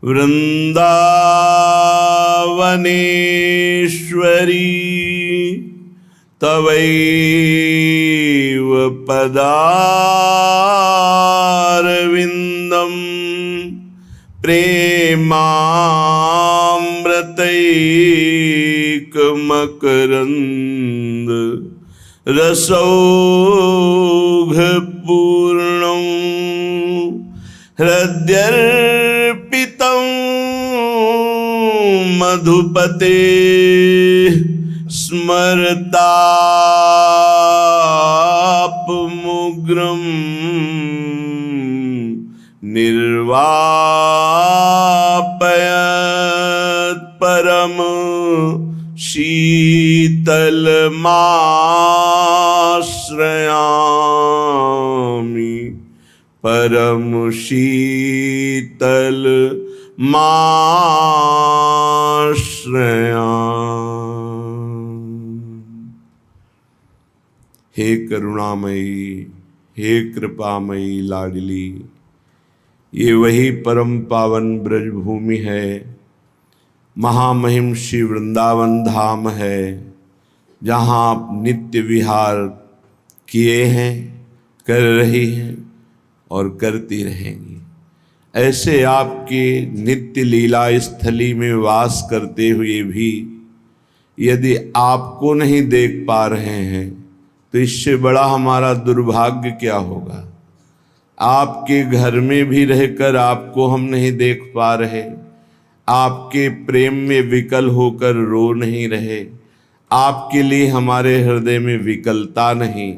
वृंदावनेश्वरी तवैव पदारविंदम प्रेमामृतैकमकरंद रसौघपूर्णं हृद्यर्पितं मधुपते स्मरतापमुग्रं निर्वापयत् परम शीतलमाश्रयामि परम शीतलमाश्रयामि। हे करुणामयी, हे कृपामयी लाडली, ये वही परम पावन ब्रजभूमि है, महामहिम श्री वृंदावन धाम है, जहाँ आप नित्य विहार किए हैं, कर रही हैं और करती रहेंगी। ऐसे आपके नित्य लीला स्थली में वास करते हुए भी यदि आपको नहीं देख पा रहे हैं तो इससे बड़ा हमारा दुर्भाग्य क्या होगा। आपके घर में भी रहकर आपको हम नहीं देख पा रहे, आपके प्रेम में विकल होकर रो नहीं रहे, आपके लिए हमारे हृदय में विकलता नहीं।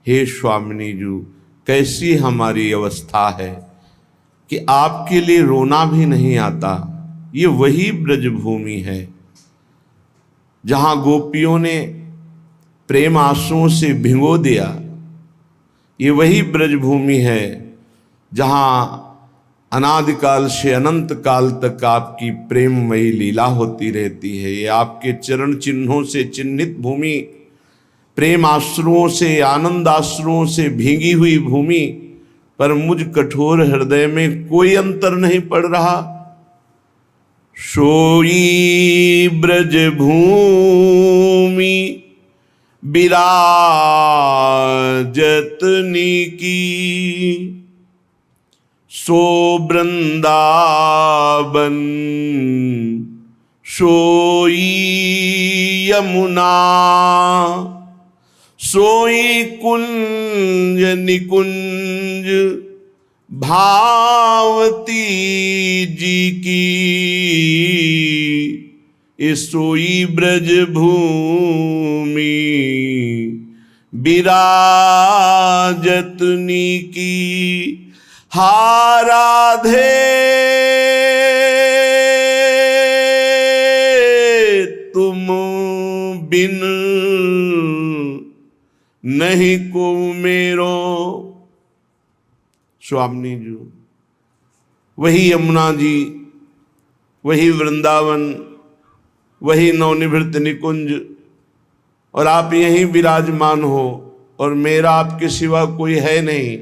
हे स्वामिनी जी, कैसी हमारी अवस्था है कि आपके लिए रोना भी नहीं आता। ये वही ब्रजभूमि है जहाँ गोपियों ने प्रेम आंसुओं से भिगो दिया। ये वही ब्रजभूमि है जहाँ अनादिकाल से अनंत काल तक आपकी प्रेममयी लीला होती रहती है। ये आपके चरण चिन्हों से चिन्हित भूमि, प्रेम आश्रुओं से, आनंद आश्रुओं से भीगी हुई भूमि पर मुझ कठोर हृदय में कोई अंतर नहीं पड़ रहा। सोई ब्रज भूमि विराजतनी की, सो वृंदावन सोई यमुना, सोई कुंज निकुंज भावती जी की, सोई ब्रज भूमि विराजतनी की। हा राधे तुम बिन नहीं को मेरो। स्वामिनी जी, वही यमुना जी, वही वृंदावन, वही नवनिभृत निकुंज, और आप यहीं विराजमान हो और मेरा आपके सिवा कोई है नहीं,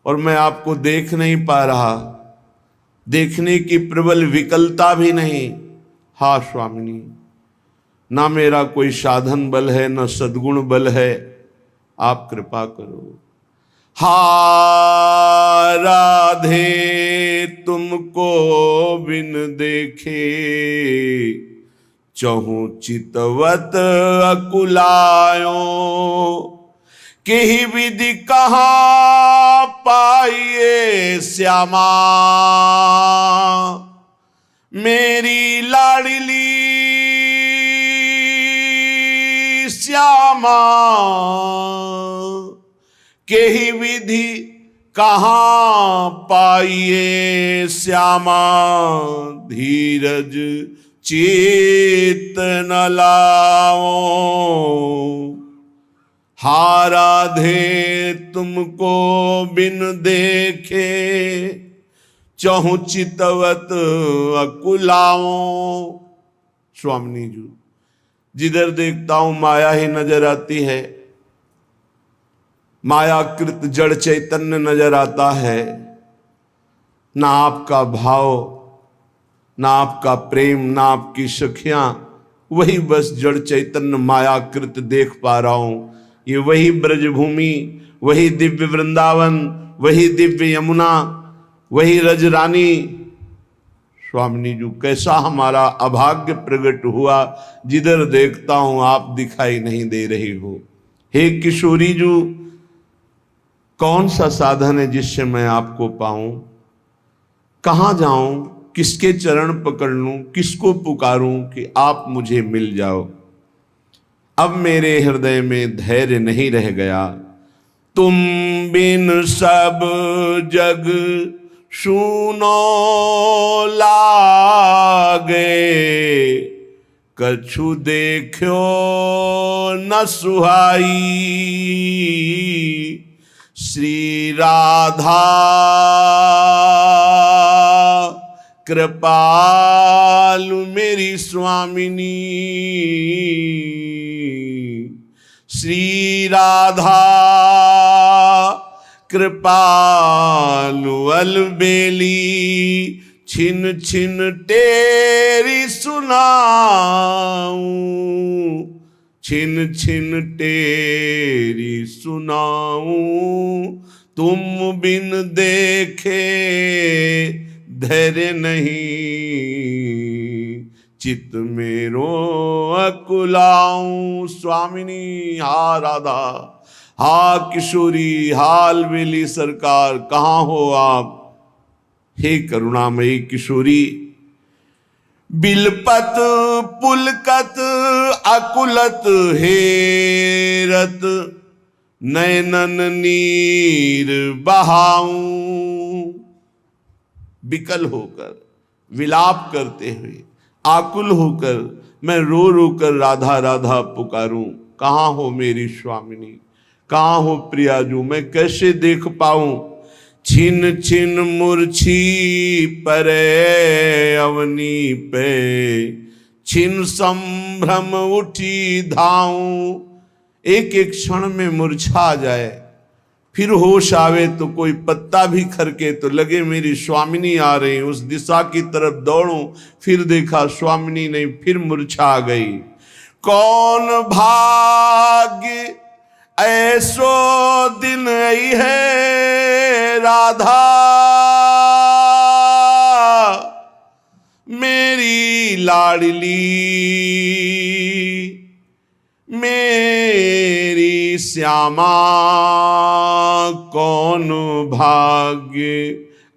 और मैं आपको देख नहीं पा रहा, देखने की प्रबल विकलता भी नहीं। हा स्वामिनी, ना मेरा कोई साधन बल है, न सद्गुण बल है, आप कृपा करो। हा राधे तुमको बिन देखे चहु चितवत अकुलायो, केहि विधि कहाँ पाइए श्यामा, मेरी लाडली श्यामा। केहि विधि कहाँ पाइए श्यामा, धीरज चेत न लाओ। हा राधे तुमको बिन देखे चहु चितवत अकुलाओ। स्वामिनी जी, जिधर देखता हूं माया ही नजर आती है, मायाकृत जड़ चैतन्य नजर आता है, ना आपका भाव ना आपका प्रेम, ना आपकी सखियां, वही बस जड़ चैतन्य मायाकृत देख पा रहा हूं। ये वही ब्रजभूमि, वही दिव्य वृंदावन, वही दिव्य यमुना, वही रजरानी। स्वामिनी जी, कैसा हमारा अभाग्य प्रकट हुआ, जिधर देखता हूं आप दिखाई नहीं दे रही हो। हे किशोरी जी, कौन सा साधन है जिससे मैं आपको पाऊं? कहां जाऊं, किसके चरण पकड़ लूं, किसको पुकारूं कि आप मुझे मिल जाओ। अब मेरे हृदय में धैर्य नहीं रह गया। तुम बिन सब जग सुनो लागे, कछु देखो न सुहाई। श्री राधा कृपालु मेरी स्वामिनी, श्री राधा कृपालु अलबेली, छिन छिन तेरी सुनाऊं, छिन छिन तेरी सुनाऊं। तुम बिन देखे धैर्य नहीं, चित मेरो अकुलाऊं। स्वामिनी, हा राधा, हा किशोरी, हाल बेली सरकार, कहाँ हो आप? हे करुणामयी किशोरी, बिलपत पुलकत अकुलत हेरत, नैनन नीर बहाऊं। विकल होकर, विलाप करते हुए, आकुल होकर मैं रो रो कर राधा राधा पुकारूं। कहाँ हो मेरी स्वामिनी, कहाँ हो प्रियाजू, मैं कैसे देख पाऊं? छिन छिन मूर्छी परे अवनी पे, छिन संभ्रम उठी धाऊं। एक एक क्षण में मूर्छा जाए, फिर होश आवे तो कोई पत्ता भी खरके तो लगे मेरी स्वामिनी आ रही, उस दिशा की तरफ दौड़ूं, फिर देखा स्वामिनी नहीं, फिर मूर्छा आ गई। कौन भाग्य ऐसो दिन आई है राधा, मेरी लाडली मेरी श्यामा। कौन भाग्य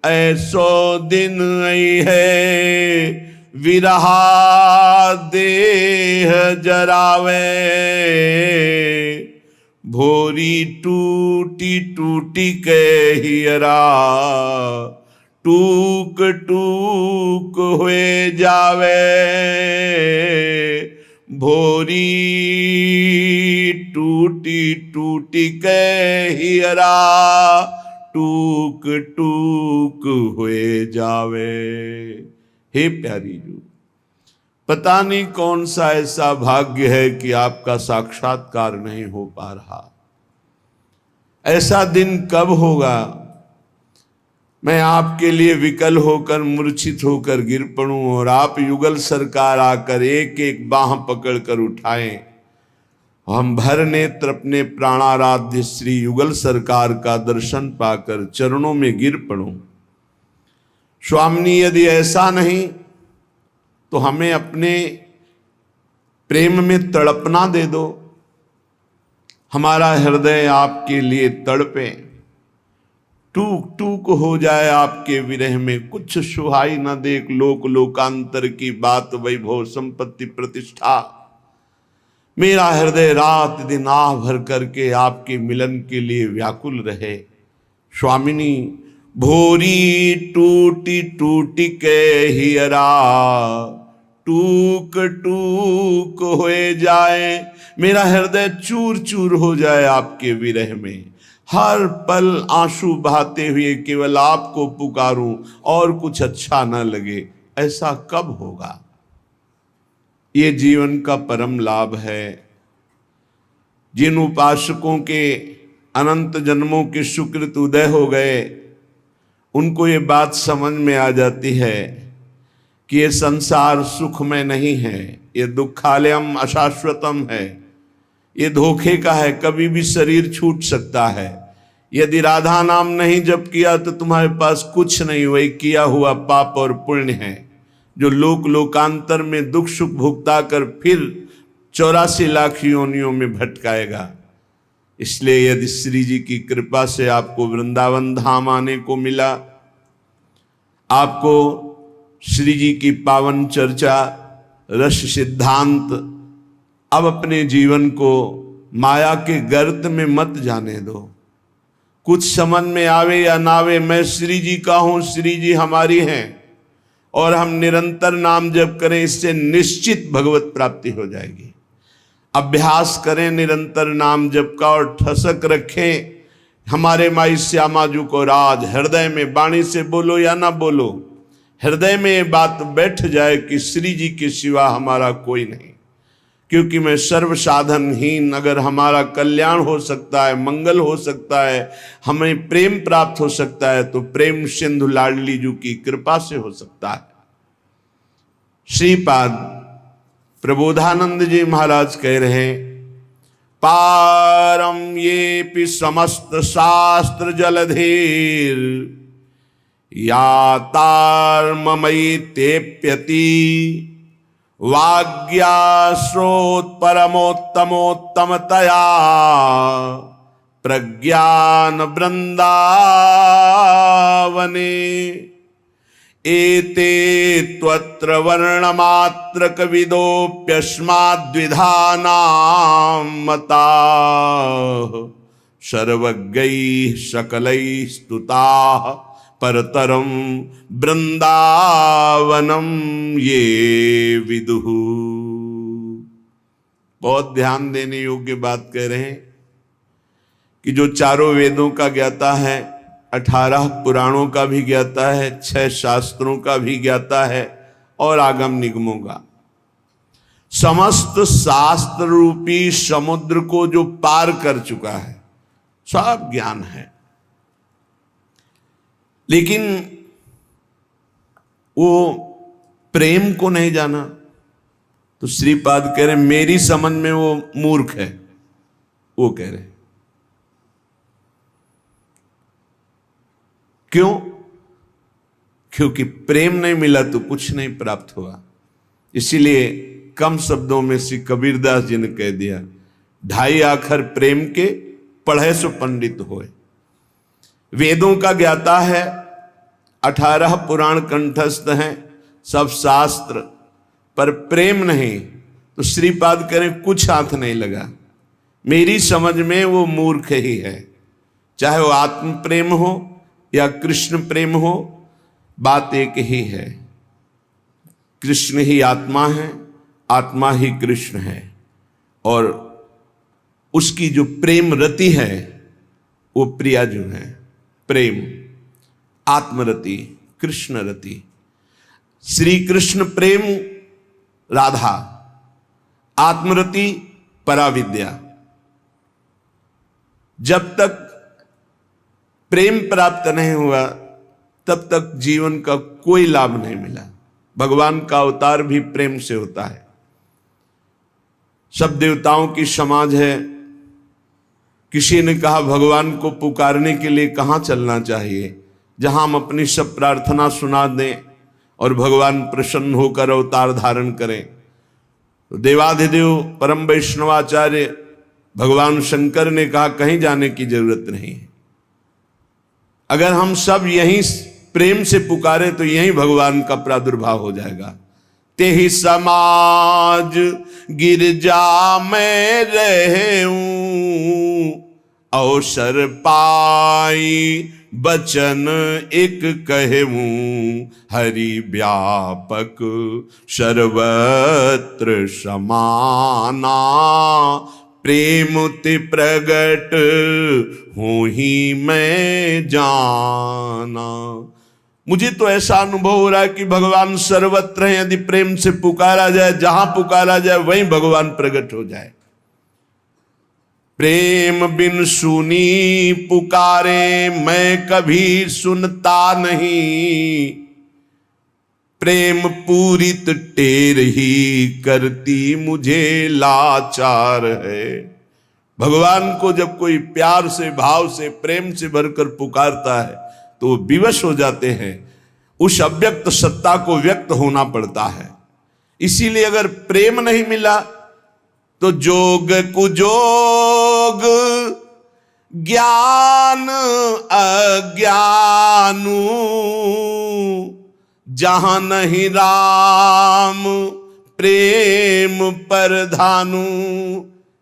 ऐसो दिन आई है, विरहा देह जरावे। भोरी टूटी टूटी के हियरा, टूक टूक हुए जावे। भोरी टूटी टूटी के हियरा, टूक टूक हुए जावे। हे प्यारी जू, पता नहीं कौन सा ऐसा भाग्य है कि आपका साक्षात्कार नहीं हो पा रहा। ऐसा दिन कब होगा मैं आपके लिए विकल होकर, मूर्छित होकर गिर पड़ूं और आप युगल सरकार आकर एक एक बाह पकड़कर उठाएं, हम भर नेत्र अपने प्राणाराध्य श्री युगल सरकार का दर्शन पाकर चरणों में गिर पड़ूं। स्वामिनी, यदि ऐसा नहीं तो हमें अपने प्रेम में तड़पना दे दो, हमारा हृदय आपके लिए तड़पे, टूक टूक हो जाए आपके विरह में, कुछ सुहाई न देख लोक लोकांतर की बात, वैभव संपत्ति प्रतिष्ठा। मेरा हृदय रात दिन आह भर करके आपके मिलन के लिए व्याकुल रहे। स्वामिनी, भोरी टूटी टूटी के हियरा, टूक टूक होए जाए, मेरा हृदय चूर चूर हो जाए आपके विरह में। हर पल आंसू बहाते हुए केवल आपको पुकारूं और कुछ अच्छा न लगे, ऐसा कब होगा? ये जीवन का परम लाभ है। जिन उपासकों के अनंत जन्मों के सुकृत उदय हो गए, उनको ये बात समझ में आ जाती है कि ये संसार सुख में नहीं है, ये दुखालयम अशाश्वतम है, ये धोखे का है, कभी भी शरीर छूट सकता है। यदि राधा नाम नहीं जप किया तो तुम्हारे पास कुछ नहीं, वही किया हुआ पाप और पुण्य है जो लोक लोकांतर में दुख सुख भुगता कर फिर 84 लाख योनियों में भटकाएगा। इसलिए यदि श्री जी की कृपा से आपको वृंदावन धाम आने को मिला, आपको श्री जी की पावन चर्चा रस सिद्धांत, अब अपने जीवन को माया के गर्त में मत जाने दो। कुछ समझ में आवे या ना आवे, मैं श्री जी का हूं, श्री जी हमारी हैं, और हम निरंतर नाम जप करें, इससे निश्चित भगवत प्राप्ति हो जाएगी। अभ्यास करें निरंतर नाम जप का और ठसक रखें हमारे माई श्यामाजू को राज हृदय में, वाणी से बोलो या ना बोलो, हृदय में ये बात बैठ जाए कि श्री जी के सिवा हमारा कोई नहीं। क्योंकि मैं सर्व साधनहीन, अगर हमारा कल्याण हो सकता है, मंगल हो सकता है, हमें प्रेम प्राप्त हो सकता है, तो प्रेम सिंधु लाडली जू की कृपा से हो सकता है। श्रीपाद प्रबोधानंद जी महाराज कह रहे हैं, पारम ये पि समस्त शास्त्र जलधीर या तार्मयी तेप्यति वाग्या श्रोत परमोत्तमोत्तमतया प्रज्ञान वृंदावने एते त्वत्र वर्णमात्र कविदोप्यस्माद्विधानां मता सर्वज्ञैः सकलैः स्तुताः परतरम वृंदावनम ये विदुः। बहुत ध्यान देने योग्य बात कह रहे हैं कि जो चारों वेदों का ज्ञाता है, 18 पुराणों का भी ज्ञाता है, 6 शास्त्रों का भी ज्ञाता है और आगम निगमों का, समस्त शास्त्र रूपी समुद्र को जो पार कर चुका है, सब ज्ञान है, लेकिन वो प्रेम को नहीं जाना। तो श्रीपाद कह रहे मेरी समझ में वो मूर्ख है। वो कह रहे क्यों? क्योंकि प्रेम नहीं मिला तो कुछ नहीं प्राप्त हुआ। इसीलिए कम शब्दों में श्री कबीरदास जी ने कह दिया, 2.5 अक्षर प्रेम के पढ़े सो पंडित होए। वेदों का ज्ञाता है, 18 पुराण कंठस्थ हैं, सब शास्त्र, पर प्रेम नहीं। तो श्रीपाद करें कुछ हाथ नहीं लगा। मेरी समझ में वो मूर्ख ही है, चाहे वो आत्म प्रेम हो या कृष्ण प्रेम हो, बात एक ही है। कृष्ण ही आत्मा है, आत्मा ही कृष्ण है, और उसकी जो प्रेम रति है वो प्रिया जो है। प्रेम आत्मरति, कृष्ण रति, श्री कृष्ण प्रेम राधा, आत्मरति पराविद्या। जब तक प्रेम प्राप्त नहीं हुआ तब तक जीवन का कोई लाभ नहीं मिला। भगवान का अवतार भी प्रेम से होता है। सब देवताओं की समाज है। किसी ने कहा भगवान को पुकारने के लिए कहाँ चलना चाहिए? जहां हम अपनी सब प्रार्थना सुना दें और भगवान प्रसन्न होकर अवतार धारण करें। तो देवाधिदेव परम वैष्णवाचार्य भगवान शंकर ने कहा कहीं जाने की जरूरत नहीं है। अगर हम सब यहीं प्रेम से पुकारे तो यहीं भगवान का प्रादुर्भाव हो जाएगा। तेहि समाज गिरजा में रहूं, अवसर पाई बचन एक कहूं, हरि व्यापक सर्वत्र समाना, प्रेम ते प्रगट हूं ही मैं जाना। मुझे तो ऐसा अनुभव हो रहा है कि भगवान सर्वत्र हैं। यदि प्रेम से पुकारा जाए, जहां पुकारा जाए वहीं भगवान प्रकट हो जाए। प्रेम बिन सुनी पुकारे मैं कभी सुनता नहीं, प्रेम पूरित टेर ही करती मुझे लाचार है। भगवान को जब कोई प्यार से, भाव से, प्रेम से भरकर पुकारता है तो विवश हो जाते हैं। उस अव्यक्त सत्ता को व्यक्त होना पड़ता है। इसीलिए अगर प्रेम नहीं मिला तो जोग कुजोग ज्ञान अज्ञानू, जहां नहीं राम प्रेम परधानु।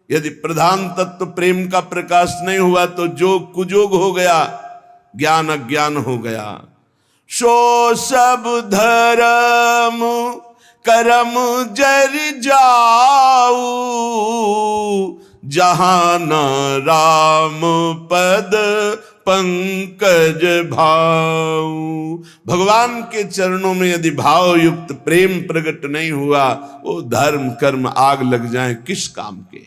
यदि प्रधान तत्व प्रेम का प्रकाश नहीं हुआ तो जोग कुजोग हो गया, ज्ञान अज्ञान हो गया। सो सब धर्म करम जर जाऊ, जहां न राम पद पंकज भाऊ। भगवान के चरणों में यदि भाव युक्त प्रेम प्रकट नहीं हुआ, वो धर्म कर्म आग लग जाए किस काम के।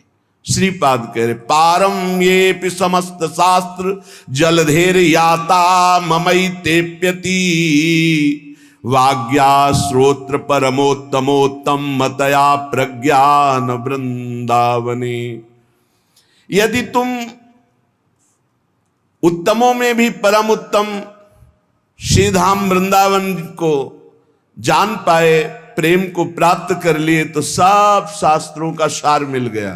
श्रीपाद कह रहे पारम ये समस्त शास्त्र जलधेर याता ममई तेप्यति, वाग्या श्रोत्र परमोत्तमोत्तम मतया प्रज्ञान वृंदावने। यदि तुम उत्तमों में भी परम उत्तम श्री धाम वृंदावन को जान पाए, प्रेम को प्राप्त कर लिए, तो सब शास्त्रों का सार मिल गया।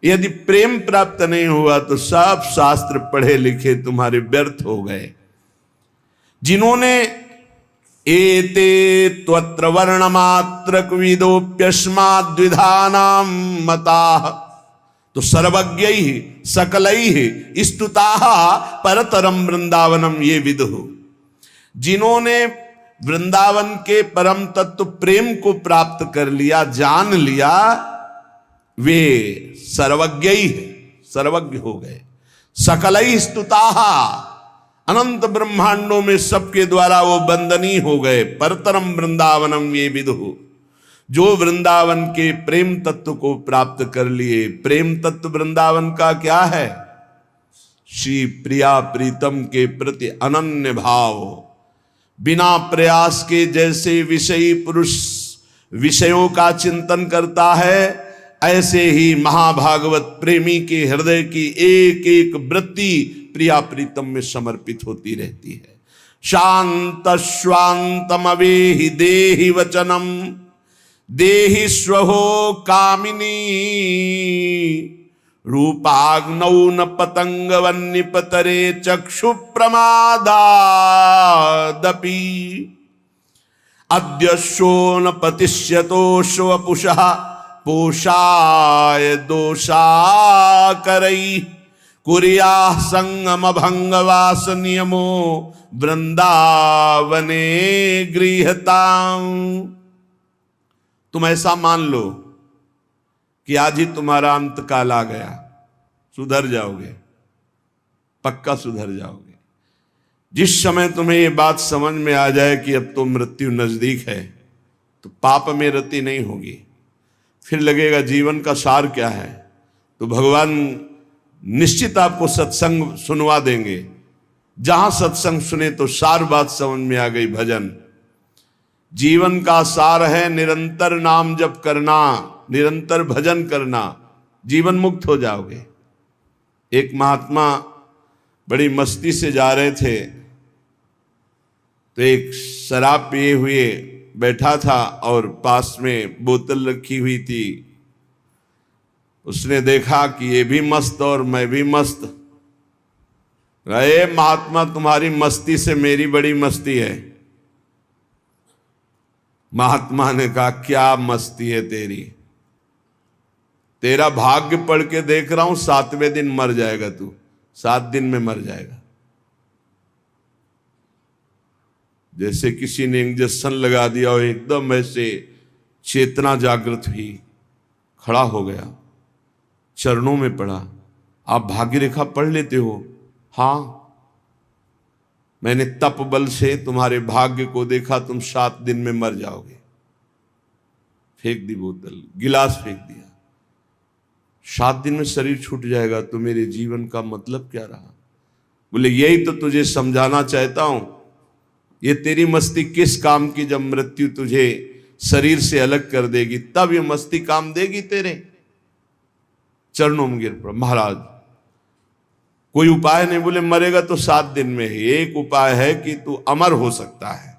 यदि प्रेम प्राप्त नहीं हुआ तो सब शास्त्र पढ़े लिखे तुम्हारे व्यर्थ हो गए। जिन्होंने एते त्वत्र वर्णमात्र विदोप्यस्माद्विधानां मताः, तो सर्वज्ञैः सकलैः स्तुताः परतरम वृंदावनम ये विदुः। जिन्होंने वृंदावन के परम तत्व प्रेम को प्राप्त कर लिया, जान लिया, वे सर्वज्ञ ही है, सर्वज्ञ हो गए। सकलैः स्तुताः, अनंत ब्रह्मांडों में सबके द्वारा वो वंदनीय हो गए। परतरम वृंदावनम ये विदुः, जो वृंदावन के प्रेम तत्व को प्राप्त कर लिए। प्रेम तत्व वृंदावन का क्या है? श्री प्रिया प्रीतम के प्रति अनन्य भाव। बिना प्रयास के जैसे विषयी पुरुष विषयों का चिंतन करता है, ऐसे ही महाभागवत प्रेमी के हृदय की एक एक वृत्ति प्रिया प्रीतम में समर्पित होती रहती है। शांत स्वांतमवेहि देहि वचनम देहि स्वहो कामिनी, रूपाग्नौ न पतंग वन्निपतरे चक्षु प्रमादादपि, अद्य शो न पतिष्यतो स्वपुषः पोषाय दोषाकरै, कुर्याः संगम भंगवास नियमो वृंदावने गृहतां। तुम ऐसा मान लो कि आज ही तुम्हारा अंत काल आ गया, सुधर जाओगे, पक्का सुधर जाओगे। जिस समय तुम्हें ये बात समझ में आ जाए कि अब तो मृत्यु नजदीक है, तो पाप में रति नहीं होगी। फिर लगेगा जीवन का सार क्या है, तो भगवान निश्चित आपको सत्संग सुनवा देंगे। जहां सत्संग सुने तो सार बात समझ में आ गई। भजन जीवन का सार है, निरंतर नाम जप करना, निरंतर भजन करना, जीवन मुक्त हो जाओगे। एक महात्मा बड़ी मस्ती से जा रहे थे, तो एक शराब पिए हुए बैठा था और पास में बोतल रखी हुई थी। उसने देखा कि ये भी मस्त और मैं भी मस्त। अरे महात्मा, तुम्हारी मस्ती से मेरी बड़ी मस्ती है। महात्मा ने कहा, क्या मस्ती है तेरी? तेरा भाग्य पढ़ के देख रहा हूं, 7वें दिन मर जाएगा तू, 7 दिन में मर जाएगा। जैसे किसी ने इंजेक्शन लगा दिया और एकदम ऐसे चेतना जागृत हुई, खड़ा हो गया, चरणों में पड़ा। आप भाग्य रेखा पढ़ लेते हो? हाँ, मैंने तप बल से तुम्हारे भाग्य को देखा, तुम 7 दिन में मर जाओगे। फेंक दी बोतल, गिलास फेंक दिया। 7 दिन में शरीर छूट जाएगा, तो मेरे जीवन का मतलब क्या रहा? बोले यही तो तुझे समझाना चाहता हूं। ये तेरी मस्ती किस काम की, जब मृत्यु तुझे शरीर से अलग कर देगी तब ये मस्ती काम देगी तेरे। चरणों में गिर पड़ा। महाराज कोई उपाय नहीं? बोले मरेगा तो 7 दिन में ही। एक उपाय है कि तू अमर हो सकता है,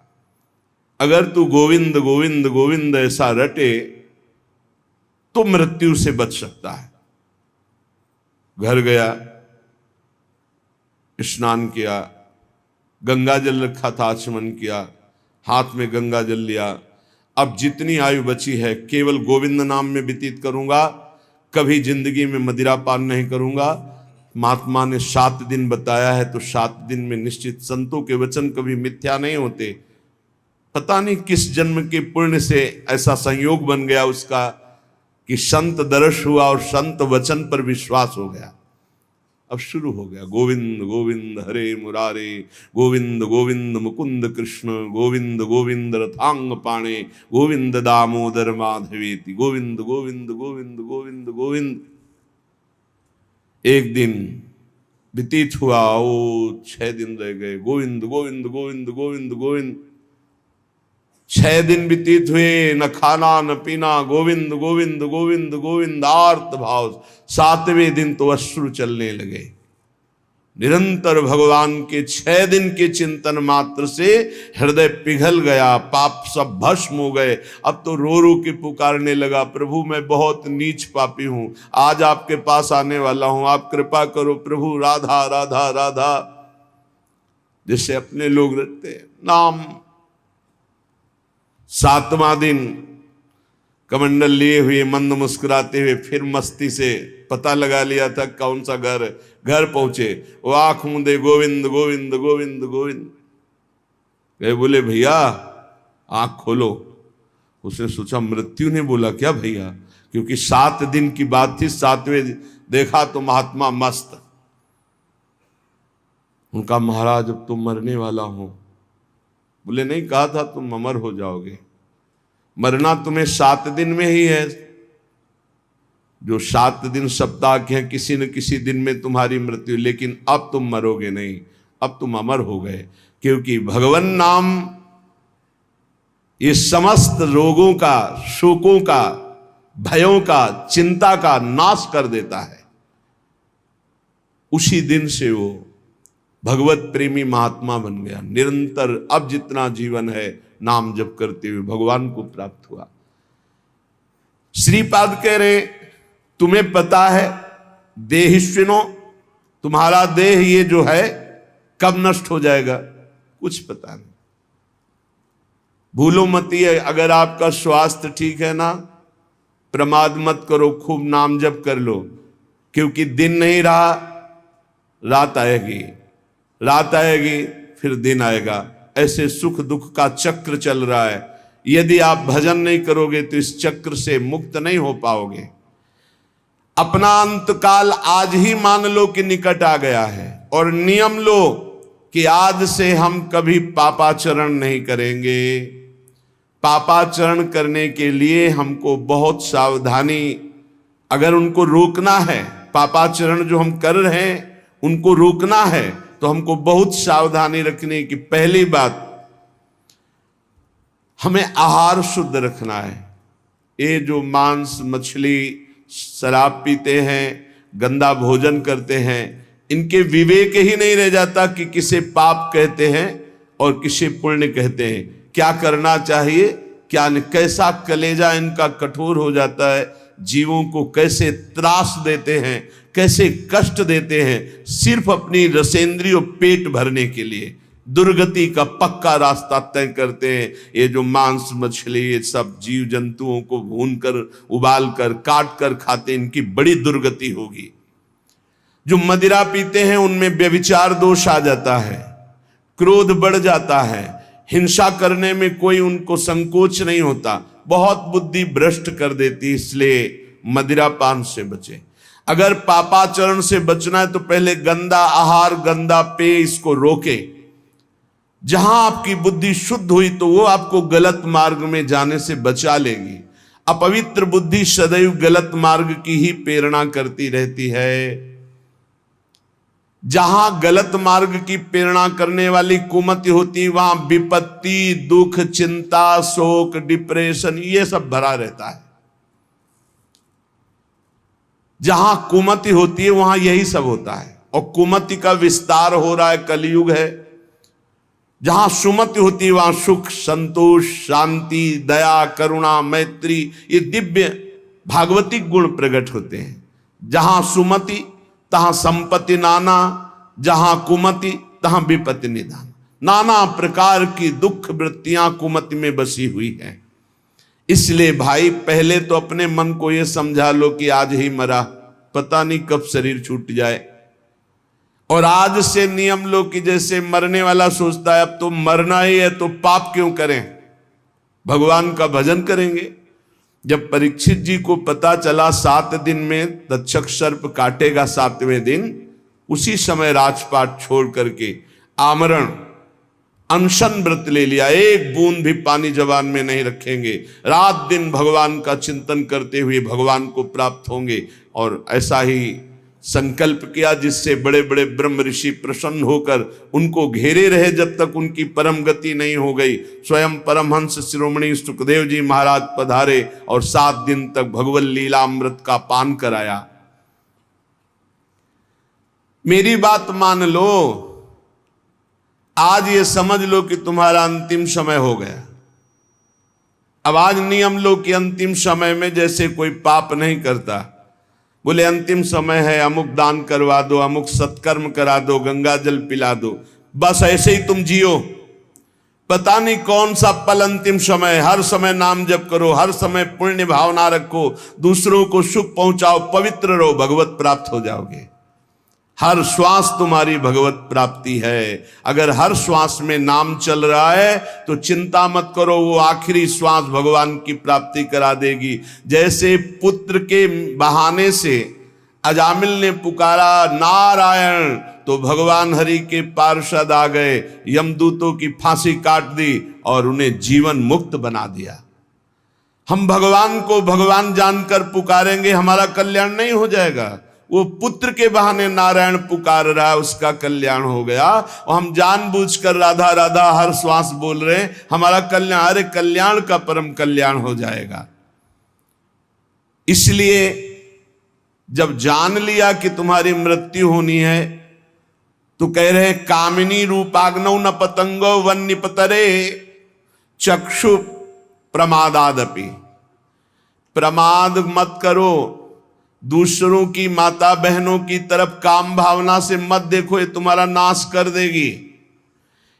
अगर तू गोविंद गोविंद गोविंद ऐसा रटे तो मृत्यु से बच सकता है। घर गया, स्नान किया, गंगा जल रखा था, आचमन किया, हाथ में गंगा जल लिया। अब जितनी आयु बची है केवल गोविंद नाम में व्यतीत करूंगा, कभी जिंदगी में मदिरा पान नहीं करूंगा। महात्मा ने 7 दिन बताया है, तो 7 दिन में निश्चित, संतों के वचन कभी मिथ्या नहीं होते। पता नहीं किस जन्म के पुण्य से ऐसा संयोग बन गया उसका कि संत दर्श हुआ और संत वचन पर विश्वास हो गया। अब शुरू हो गया गोविंद गोविंद हरे मुरारे, गोविंद गोविंद मुकुंद कृष्ण, गोविंद गोविंद रथांग पाणे, गोविंद दामोदर माधवेति, गोविंद गोविंद गोविंद गोविंद गोविंद। एक दिन व्यतीत हुआ, ओ 6 दिन रह गए, गोविंद गोविंद गोविंद गोविंद गोविंद। 6 दिन व्यतीत हुए, न खाना न पीना, गोविंद गोविंद गोविंद गोविंद आर्त भाव। 7वें दिन तो अश्रु चलने लगे। निरंतर भगवान के 6 दिन के चिंतन मात्र से हृदय पिघल गया, पाप सब भस्म हो गए। अब तो रो रो के पुकारने लगा, प्रभु मैं बहुत नीच पापी हूं, आज आपके पास आने वाला हूं, आप कृपा करो प्रभु, राधा राधा राधा। जैसे अपने लोग रखते हैं नाम। 7वां दिन कमंडल लिए हुए, मंद मुस्कुराते हुए, फिर मस्ती से पता लगा लिया था कौन सा घर पहुंचे। वो आंख मूंदे, गोविंद गोविंद गोविंद गोविंद। गए, बोले भैया आंख खोलो। उसने सोचा मृत्यु ने बोला क्या भैया, क्योंकि 7 दिन की बात थी। 7वें देखा तो महात्मा मस्त। उनका महाराज अब तुम मरने वाला हो। बोले नहीं, कहा था तुम अमर हो जाओगे। मरना तुम्हें 7 दिन में ही है। जो 7 दिन सप्ताह के हैं, किसी न किसी दिन में तुम्हारी मृत्यु, लेकिन अब तुम मरोगे नहीं, अब तुम अमर हो गए। क्योंकि भगवान नाम ये समस्त रोगों का, शोकों का, भयों का, चिंता का नाश कर देता है। उसी दिन से वो भगवत प्रेमी महात्मा बन गया। निरंतर अब जितना जीवन है नाम जप करते हुए भगवान को प्राप्त हुआ। श्रीपाद कह रहे तुम्हें पता है देहिष्विनो, तुम्हारा देह ये जो है कब नष्ट हो जाएगा, कुछ पता नहीं। भूलो मत ये, अगर आपका स्वास्थ्य ठीक है ना, प्रमाद मत करो, खूब नाम जप कर लो, क्योंकि दिन नहीं रहा, रात आएगी, रात आएगी फिर दिन आएगा। ऐसे सुख दुख का चक्र चल रहा है। यदि आप भजन नहीं करोगे तो इस चक्र से मुक्त नहीं हो पाओगे। अपना अंतकाल आज ही मान लो कि निकट आ गया है, और नियम लो कि आज से हम कभी पापाचरण नहीं करेंगे। पापाचरण करने के लिए हमको बहुत सावधानी, अगर उनको रोकना है, पापाचरण जो हम कर रहे हैं उनको रोकना है, तो हमको बहुत सावधानी रखने की। पहली बात, हमें आहार शुद्ध रखना है। ये जो मांस मछली शराब पीते हैं, गंदा भोजन करते हैं, इनके विवेक ही नहीं रह जाता कि किसे पाप कहते हैं और किसे पुण्य कहते हैं, क्या करना चाहिए क्या नहीं। कैसा कलेजा इनका कठोर हो जाता है, जीवों को कैसे त्रास देते हैं, कैसे कष्ट देते हैं, सिर्फ अपनी रसेंद्रिय पेट भरने के लिए दुर्गति का पक्का रास्ता तय करते हैं। ये जो मांस मछली, ये सब जीव जंतुओं को भून कर, उबाल कर, काट कर खाते, इनकी बड़ी दुर्गति होगी। जो मदिरा पीते हैं उनमें व्यभिचार दोष आ जाता है, क्रोध बढ़ जाता है, हिंसा करने में कोई उनको संकोच नहीं होता, बहुत बुद्धि भ्रष्ट कर देती। इसलिए मदिरा पान से बचे। अगर पापाचरण से बचना है तो पहले गंदा आहार, गंदा पेय, इसको रोके। जहां आपकी बुद्धि शुद्ध हुई तो वो आपको गलत मार्ग में जाने से बचा लेगी। अपवित्र बुद्धि सदैव गलत मार्ग की ही प्रेरणा करती रहती है। जहां गलत मार्ग की प्रेरणा करने वाली कुमति होती, वहां विपत्ति, दुख, चिंता, शोक, डिप्रेशन, ये सब भरा रहता है। जहां कुमति होती है वहां यही सब होता है, और कुमति का विस्तार हो रहा है, कलयुग है। जहां सुमति होती है वहां सुख, संतोष, शांति, दया, करुणा, मैत्री, ये दिव्य भागवतिक गुण प्रकट होते हैं। जहां सुमति तहां संपत्ति नाना, जहां कुमति तहां विपत्ति निदान। नाना प्रकार की दुख वृत्तियां कुमति में बसी हुई हैं। इसलिए भाई पहले तो अपने मन को यह समझा लो कि आज ही मरा, पता नहीं कब शरीर छूट जाए। और आज से नियम लो कि जैसे मरने वाला सोचता है अब तो मरना ही है तो पाप क्यों करें, भगवान का भजन करेंगे। जब परीक्षित जी को पता चला 7 दिन में तक्षक सर्प काटेगा, 7वें दिन, उसी समय राजपाट छोड़ करके आमरण अनशन व्रत ले लिया। एक बूंद भी पानी जबान में नहीं रखेंगे, रात दिन भगवान का चिंतन करते हुए भगवान को प्राप्त होंगे। और ऐसा ही संकल्प किया जिससे बड़े बड़े ब्रह्म ऋषि प्रसन्न होकर उनको घेरे रहे जब तक उनकी परम गति नहीं हो गई। स्वयं परमहंस शिरोमणि सुखदेव जी महाराज पधारे और 7 दिन तक भगवत लीलामृत का पान कराया। मेरी बात मान लो, आज ये समझ लो कि तुम्हारा अंतिम समय हो गया। अब आज नियम लो कि अंतिम समय में जैसे कोई पाप नहीं करता, बोले अंतिम समय है, अमुक दान करवा दो, अमुक सत्कर्म करा दो, गंगा जल पिला दो, बस ऐसे ही तुम जियो। पता नहीं कौन सा पल अंतिम समय। हर समय नाम जप करो, हर समय पुण्य भावना रखो, दूसरों को सुख पहुंचाओ, पवित्र रहो, भगवत प्राप्त हो जाओगे। हर श्वास तुम्हारी भगवत प्राप्ति है। अगर हर श्वास में नाम चल रहा है तो चिंता मत करो, वो आखिरी श्वास भगवान की प्राप्ति करा देगी। जैसे पुत्र के बहाने से अजामिल ने पुकारा नारायण, तो भगवान हरि के पार्षद आ गए, यमदूतों की फांसी काट दी और उन्हें जीवन मुक्त बना दिया। हम भगवान को भगवान जानकर पुकारेंगे, हमारा कल्याण नहीं हो जाएगा। वो पुत्र के बहाने नारायण पुकार रहा है, उसका कल्याण हो गया। और हम जानबूझकर राधा राधा हर श्वास बोल रहे हैं, हमारा कल्याण, अरे कल्याण का परम कल्याण हो जाएगा। इसलिए जब जान लिया कि तुम्हारी मृत्यु होनी है तो कह रहे कामिनी रूपाग्नौ न पतंगो वन निपतरे चक्षु प्रमादादपि। प्रमाद मत करो, दूसरों की माता बहनों की तरफ काम भावना से मत देखो, ये तुम्हारा नाश कर देगी।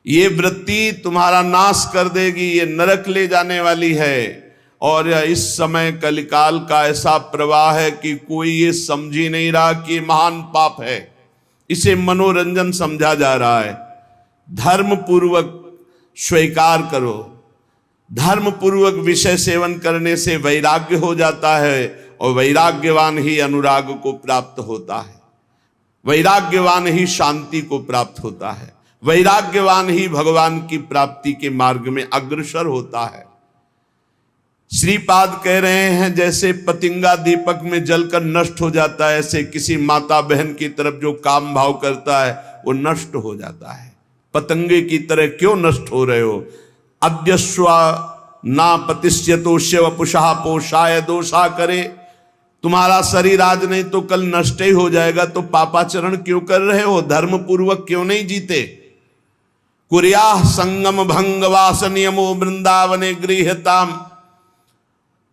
ये वृत्ति तुम्हारा नाश कर देगी, ये नरक ले जाने वाली है। और इस समय कलिकाल का ऐसा प्रवाह है कि कोई ये समझ ही नहीं रहा कि ये महान पाप है, इसे मनोरंजन समझा जा रहा है। धर्म पूर्वक स्वीकार करो। धर्म पूर्वक विषय सेवन करने से वैराग्य हो जाता है, और वैराग्यवान ही अनुराग को प्राप्त होता है, वैराग्यवान ही शांति को प्राप्त होता है, वैराग्यवान ही भगवान की प्राप्ति के मार्ग में अग्रसर होता है। श्रीपाद कह रहे हैं जैसे पतिंगा दीपक में जलकर नष्ट हो जाता है, ऐसे किसी माता बहन की तरफ जो काम भाव करता है वो नष्ट हो जाता है। पतंगे की तरह क्यों नष्ट हो रहे हो? अद्यस्वा ना पतिष्यतो शिवपुषा पोषाय दोषा करे। तुम्हारा शरीर आज नहीं तो कल नष्ट ही हो जाएगा, तो पापाचरण क्यों कर रहे हो? धर्म पूर्वक क्यों नहीं जीते? कुर्याः संगम भंग वास नियमो वृंदावने गृह्यताम।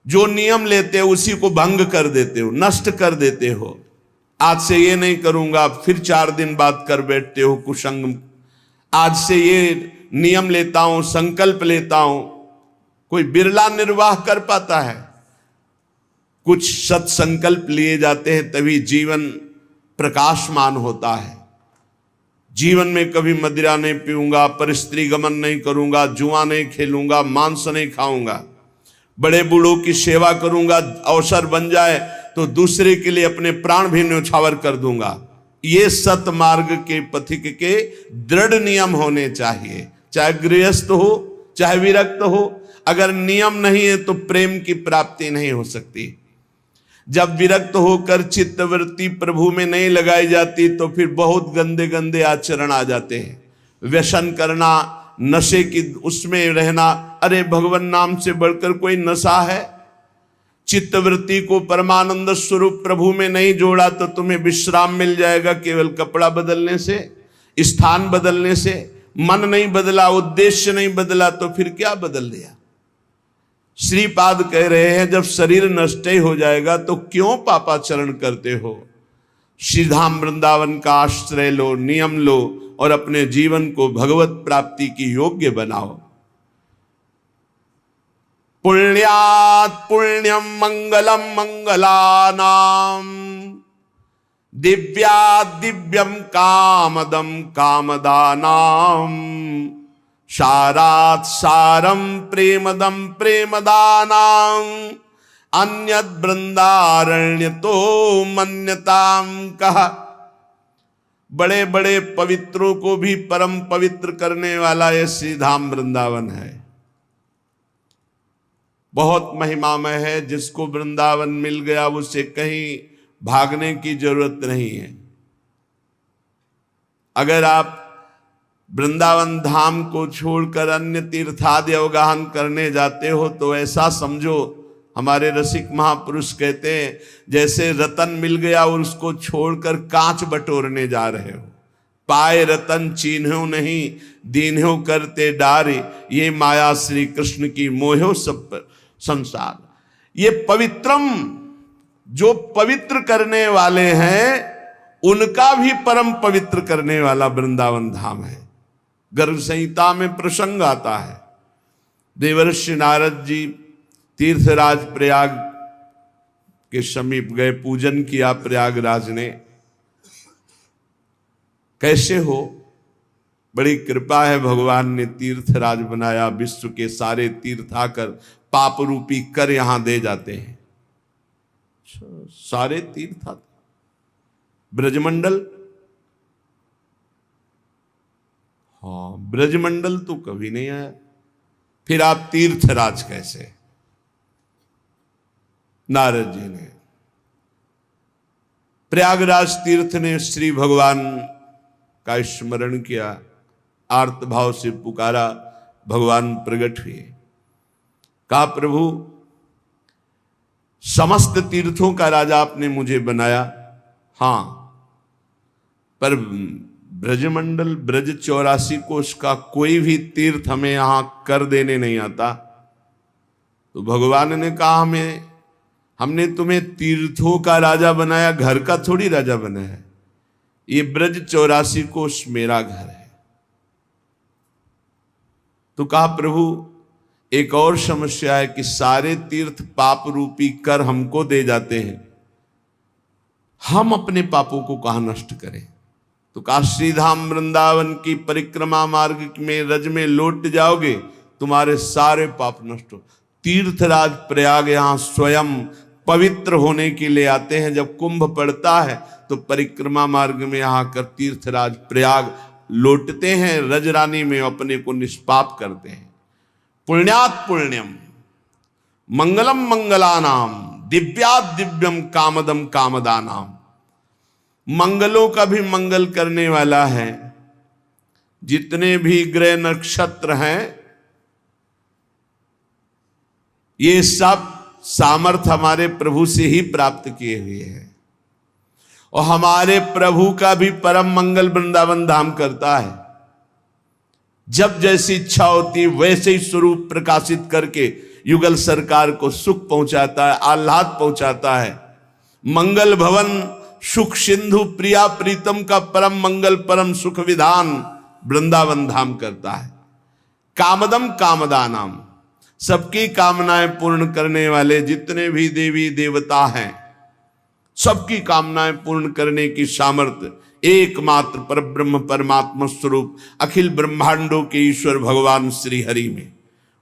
जो नियम लेते हो उसी को भंग कर देते हो, नष्ट कर देते हो। आज से ये नहीं करूंगा, फिर 4 दिन बाद कर बैठते हो कुसंग। आज से ये नियम लेता हूं, संकल्प लेता हूं। कोई बिरला निर्वाह कर पाता है। कुछ सत्संकल्प लिए जाते हैं तभी जीवन प्रकाशमान होता है। जीवन में कभी मदिरा नहीं पीऊंगा, परस्त्री गमन नहीं करूंगा, जुआ नहीं खेलूंगा, मांस नहीं खाऊंगा, बड़े बूढ़ों की सेवा करूंगा, अवसर बन जाए तो दूसरे के लिए अपने प्राण भी न्यौछावर कर दूंगा। ये सतमार्ग के पथिक के दृढ़ नियम होने चाहिए, चाहे गृहस्थ हो चाहे विरक्त हो। अगर नियम नहीं है तो प्रेम की प्राप्ति नहीं हो सकती। जब विरक्त होकर चित्तवृत्ति प्रभु में नहीं लगाई जाती तो फिर बहुत गंदे गंदे आचरण आ जाते हैं। व्यसन करना, नशे की उसमें रहना, अरे भगवान नाम से बढ़कर कोई नशा है? चित्तवृत्ति को परमानंद स्वरूप प्रभु में नहीं जोड़ा तो तुम्हें विश्राम मिल जाएगा केवल कपड़ा बदलने से, स्थान बदलने से। मन नहीं बदला, उद्देश्य नहीं बदला तो फिर क्या बदल दिया? श्रीपाद कह रहे हैं जब शरीर नष्ट ही हो जाएगा तो क्यों पापाचरण करते हो? श्रीधाम वृंदावन का आश्रय लो, नियम लो और अपने जीवन को भगवत प्राप्ति की योग्य बनाओ। पुण्यात् पुण्यम मंगलम मंगलानाम, दिव्यात् दिव्यम कामदम कामदानाम, सारात् सारम प्रेमदम प्रेमदानाम, अन्यद् बृंदारण्य तो मन्यताम कहा। बड़े बड़े पवित्रों को भी परम पवित्र करने वाला यह श्रीधाम वृंदावन है। बहुत महिमामय है। जिसको वृंदावन मिल गया उसे कहीं भागने की जरूरत नहीं है। अगर आप वृंदावन धाम को छोड़कर अन्य तीर्थादि अवगाहन करने जाते हो तो ऐसा समझो, हमारे रसिक महापुरुष कहते हैं जैसे रतन मिल गया और उसको छोड़कर कांच बटोरने जा रहे हो। पाए रतन चीन्हो नहीं, दीन्हो करते डारे, ये माया श्री कृष्ण की मोहो सब संसार। ये पवित्रम, जो पवित्र करने वाले हैं उनका भी परम पवित्र करने वाला वृंदावन धाम है। गर्भ संहिता में प्रसंग आता है, देवर्षि नारद जी तीर्थराज प्रयाग के समीप गए, पूजन किया प्रयागराज ने। कैसे हो? बड़ी कृपा है, भगवान ने तीर्थराज बनाया, विश्व के सारे तीर्थ आकर पाप रूपी कर यहां दे जाते हैं। सारे तीर्थ आते, ब्रजमंडल, हाँ ब्रजमंडल तो कभी नहीं आया, फिर आप तीर्थराज कैसे? नारद जी ने प्रयागराज तीर्थ ने श्री भगवान का स्मरण किया, आर्त भाव से पुकारा, भगवान प्रकट हुए। कहा प्रभु समस्त तीर्थों का राजा आपने मुझे बनाया, हां, पर ब्रजमंडल ब्रज 84 कोष का कोई भी तीर्थ हमें यहां कर देने नहीं आता। तो भगवान ने कहा हमने तुम्हें तीर्थों का राजा बनाया, घर का थोड़ी राजा बनाया। ये ब्रज 84 कोष मेरा घर है। तो कहा प्रभु एक और समस्या है कि सारे तीर्थ पाप रूपी कर हमको दे जाते हैं, हम अपने पापों को कहां नष्ट करें? तो कहा श्रीधाम वृंदावन की परिक्रमा मार्ग में रज में लौट जाओगे, तुम्हारे सारे पाप नष्ट हो। तीर्थराज प्रयाग यहां स्वयं पवित्र होने के लिए आते हैं। जब कुंभ पड़ता है तो परिक्रमा मार्ग में यहां कर तीर्थराज प्रयाग लौटते हैं, रजरानी में अपने को निष्पाप करते हैं। पुण्यात् पुण्यम मंगलम मंगलानाम, दिव्यात् दिव्यम कामदम कामदानाम। मंगलों का भी मंगल करने वाला है। जितने भी ग्रह नक्षत्र हैं ये सब सामर्थ हमारे प्रभु से ही प्राप्त किए हुए हैं। और हमारे प्रभु का भी परम मंगल वृंदावन धाम करता है। जब जैसी इच्छा होती वैसे ही स्वरूप प्रकाशित करके युगल सरकार को सुख पहुंचाता है, आह्लाद पहुंचाता है। मंगल भवन सुख सिंधु प्रिया प्रीतम का परम मंगल परम सुख विधान वृंदावन धाम करता है। कामदम कामदानाम, सबकी कामनाएं पूर्ण करने वाले जितने भी देवी देवता हैं सबकी कामनाएं पूर्ण करने की सामर्थ्य एकमात्र परब्रह्म परमात्मा स्वरूप अखिल ब्रह्मांडों के ईश्वर भगवान श्री हरि में।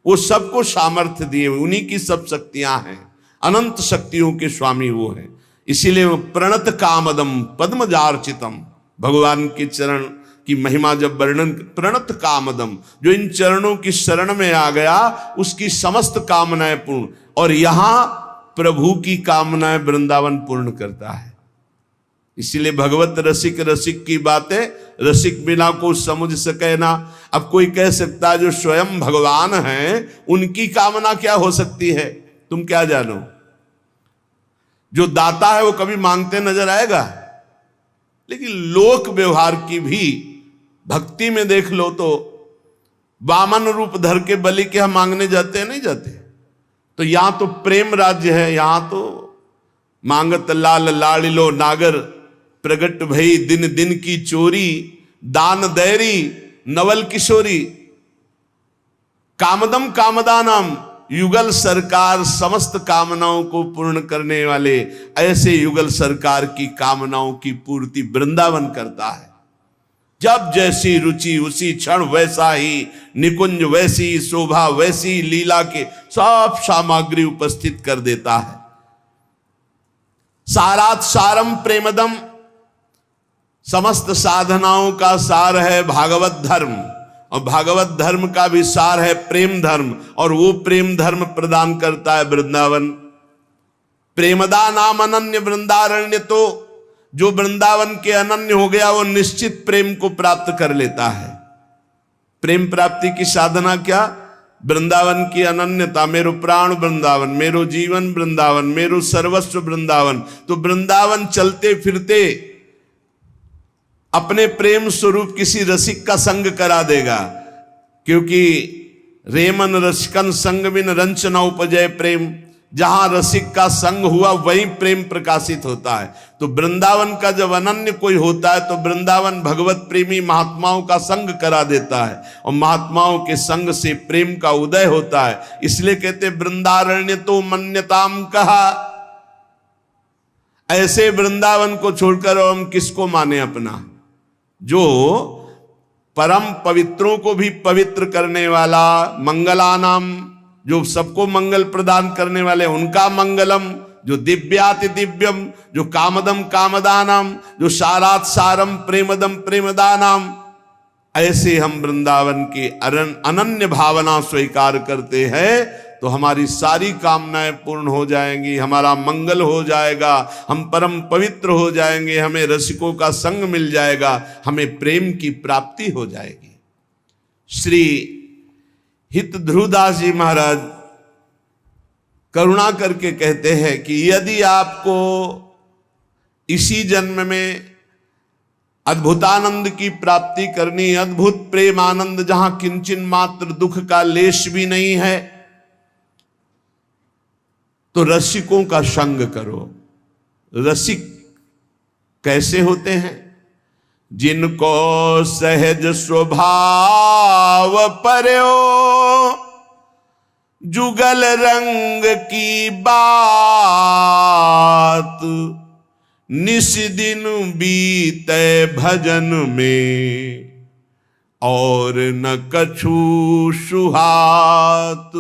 वो सबको सामर्थ्य दिए, उन्हीं की सब शक्तियां हैं, अनंत शक्तियों के स्वामी वो हैं। इसीलिए वो प्रणत कामदम पद्मजार्चितम, भगवान के चरण की महिमा जब वर्णन, प्रणत कामदम, जो इन चरणों की शरण में आ गया उसकी समस्त कामनाएं पूर्ण। और यहां प्रभु की कामनाएं वृंदावन पूर्ण करता है। इसलिए भगवत रसिक रसिक की बातें रसिक बिना को समझ सके ना। अब कोई कह सकता है जो स्वयं भगवान हैं उनकी कामना क्या हो सकती है, तुम क्या जानो। जो दाता है वो कभी मांगते नजर आएगा, लेकिन लोक व्यवहार की भी भक्ति में देख लो तो वामन रूप धर के बलि के हम मांगने जाते हैं, नहीं जाते। तो यहां तो प्रेम राज्य है, यहां तो मांगत लाल लाड़िलो नागर प्रगट भई दिन दिन की चोरी दान दैरी नवल किशोरी कामदम कामदानम युगल सरकार समस्त कामनाओं को पूर्ण करने वाले। ऐसे युगल सरकार की कामनाओं की पूर्ति वृंदावन करता है। जब जैसी रुचि उसी क्षण वैसा ही निकुंज, वैसी शोभा, वैसी लीला के सब सामग्री उपस्थित कर देता है। सारात सारम प्रेमदम, समस्त साधनाओं का सार है भागवत धर्म, और भागवत धर्म का भी सार है प्रेम धर्म, और वो प्रेम धर्म प्रदान करता है वृंदावन। प्रेमदा नाम अनन्य वृंदारण्य, तो जो वृंदावन के अनन्य हो गया वो निश्चित प्रेम को प्राप्त कर लेता है। प्रेम प्राप्ति की साधना क्या? वृंदावन की अनन्यता। मेरो प्राण वृंदावन, मेरो जीवन वृंदावन, मेरो सर्वस्व वृंदावन। तो वृंदावन चलते फिरते अपने प्रेम स्वरूप किसी रसिक का संग करा देगा, क्योंकि रेमन रसिकन संग बिन रंच न उपजय प्रेम। जहां रसिक का संग हुआ वहीं प्रेम प्रकाशित होता है। तो वृंदावन का जब अनन्य कोई होता है तो वृंदावन भगवत प्रेमी महात्माओं का संग करा देता है, और महात्माओं के संग से प्रेम का उदय होता है। इसलिए कहते वृंदारण्य तो मन्यताम कहा। ऐसे वृंदावन को छोड़कर हम किसको माने अपना? जो परम पवित्रों को भी पवित्र करने वाला, मंगलानाम, जो सबको मंगल प्रदान करने वाले उनका मंगलम, जो दिव्याति दिव्यम, जो कामदम कामदानम, जो सारात सारम प्रेमदम प्रेमदानम। ऐसे हम वृंदावन की अनन्य भावना स्वीकार करते हैं तो हमारी सारी कामनाएं पूर्ण हो जाएंगी, हमारा मंगल हो जाएगा, हम परम पवित्र हो जाएंगे, हमें रसिकों का संग मिल जाएगा, हमें प्रेम की प्राप्ति हो जाएगी। श्री हित ध्रुवदास जी महाराज करुणा करके कहते हैं कि यदि आपको इसी जन्म में अद्भुतानंद की प्राप्ति करनी, अद्भुत प्रेम आनंद जहां किंचन मात्र दुख का लेश भी नहीं है, तो रसिकों का संग करो। रसिक कैसे होते हैं? जिनको सहज स्वभाव पर्यो जुगल रंग की बात, निस दिन बीते भजन में और न कछु सुहात।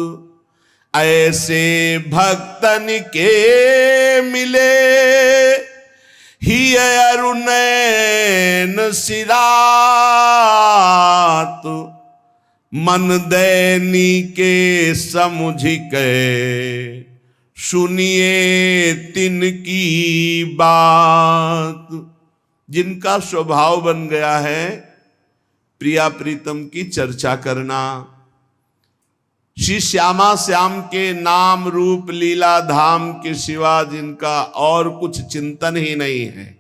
ऐसे भक्तन के मिले ही अरुणैन सिरात, मन दैनी के समुझ के सुनिए तिनकी बात। जिनका स्वभाव बन गया है प्रिया प्रीतम की चर्चा करना, श्री श्यामा श्याम के नाम रूप लीला धाम के सिवा जिनका और कुछ चिंतन ही नहीं है,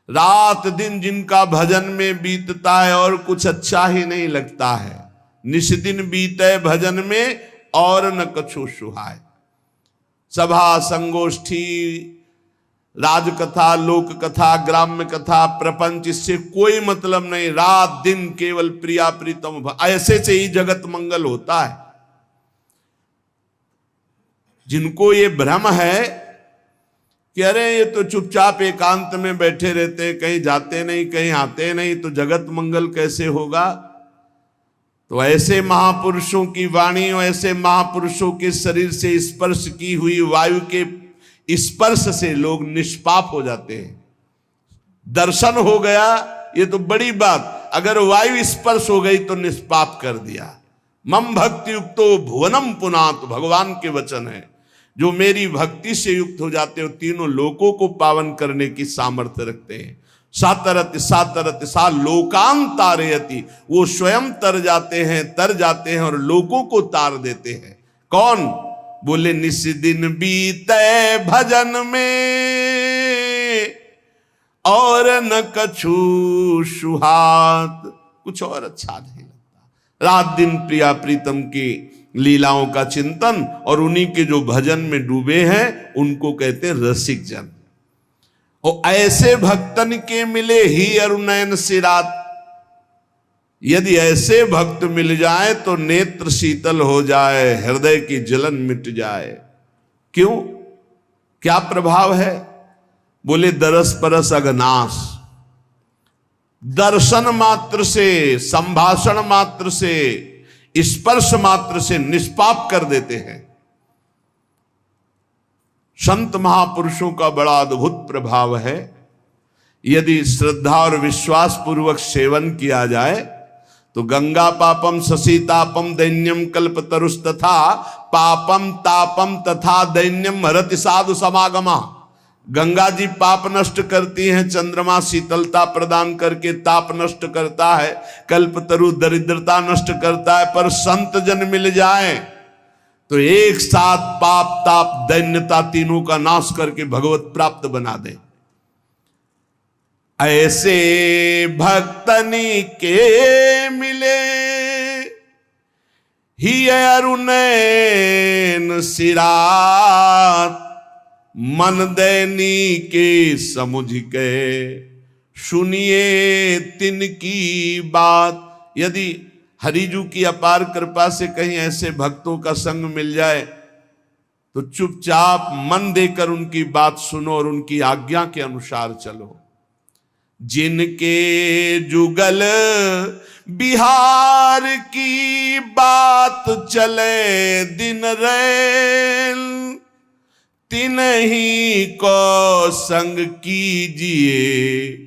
रात दिन जिनका भजन में बीतता है और कुछ अच्छा ही नहीं लगता है, निस दिन बीते भजन में और न कछु सुहाय। सभा संगोष्ठी राजकथा लोक कथा ग्राम्य कथा प्रपंच इससे कोई मतलब नहीं, रात दिन केवल प्रिया प्रीतम, ऐसे से ही जगत मंगल होता है। जिनको ये भ्रम है कि अरे ये तो चुपचाप एकांत में बैठे रहते, कहीं जाते नहीं कहीं आते नहीं, तो जगत मंगल कैसे होगा? तो ऐसे महापुरुषों की वाणी और ऐसे महापुरुषों के शरीर से स्पर्श की हुई वायु के स्पर्श से लोग निष्पाप हो जाते हैं। दर्शन हो गया ये तो बड़ी बात, अगर वायु स्पर्श हो गई तो निष्पाप कर दिया। मम भक्ति युक्तो भुवनम पुनात, भगवान के वचन है। जो मेरी भक्ति से युक्त हो जाते हो, तीनों लोकों को पावन करने की सामर्थ्य रखते हैं। सातरति सातरति सा लोकान तारयति, वो स्वयं तर जाते हैं और लोगों को तार देते हैं। कौन? बोले निस दिन बीते भजन में और न कछु सुहात। कुछ और अच्छा नहीं लगता। रात दिन प्रिया प्रीतम की लीलाओं का चिंतन, और उन्हीं के जो भजन में डूबे हैं उनको कहते हैं रसिक जन। और ऐसे भक्तन के मिले ही अरुणयन सिरात। यदि ऐसे भक्त मिल जाए तो नेत्र शीतल हो जाए, हृदय की जलन मिट जाए। क्यों? क्या प्रभाव है? बोले दरस परस अगनाश। दर्शन मात्र से, संभाषण मात्र से, स्पर्श मात्र से निष्पाप कर देते हैं। संत महापुरुषों का बड़ा अद्भुत प्रभाव है। यदि श्रद्धा और विश्वास पूर्वक सेवन किया जाए तो गंगा पापम शशितापम दैन्यम कल्पतरुष तथा पापम तापम तथा दैन्यम हरति साधु समागमा। गंगा जी पाप नष्ट करती हैं, चंद्रमा शीतलता प्रदान करके ताप नष्ट करता है, कल्पतरु दरिद्रता नष्ट करता है। पर संत जन मिल जाए तो एक साथ पाप ताप दैन्यता तीनों का नाश करके भगवत प्राप्त बना दे। ऐसे भक्तनी के मिले ही अरुणैन सिरात। मन दैनी के समुझ के सुनिए तिनकी बात। यदि हरिजू की अपार कृपा से कहीं ऐसे भक्तों का संग मिल जाए तो चुपचाप मन देकर उनकी बात सुनो और उनकी आज्ञा के अनुसार चलो। जिनके जुगल बिहार की बात चले दिन रैन, तिन्हीं को संग कीजिए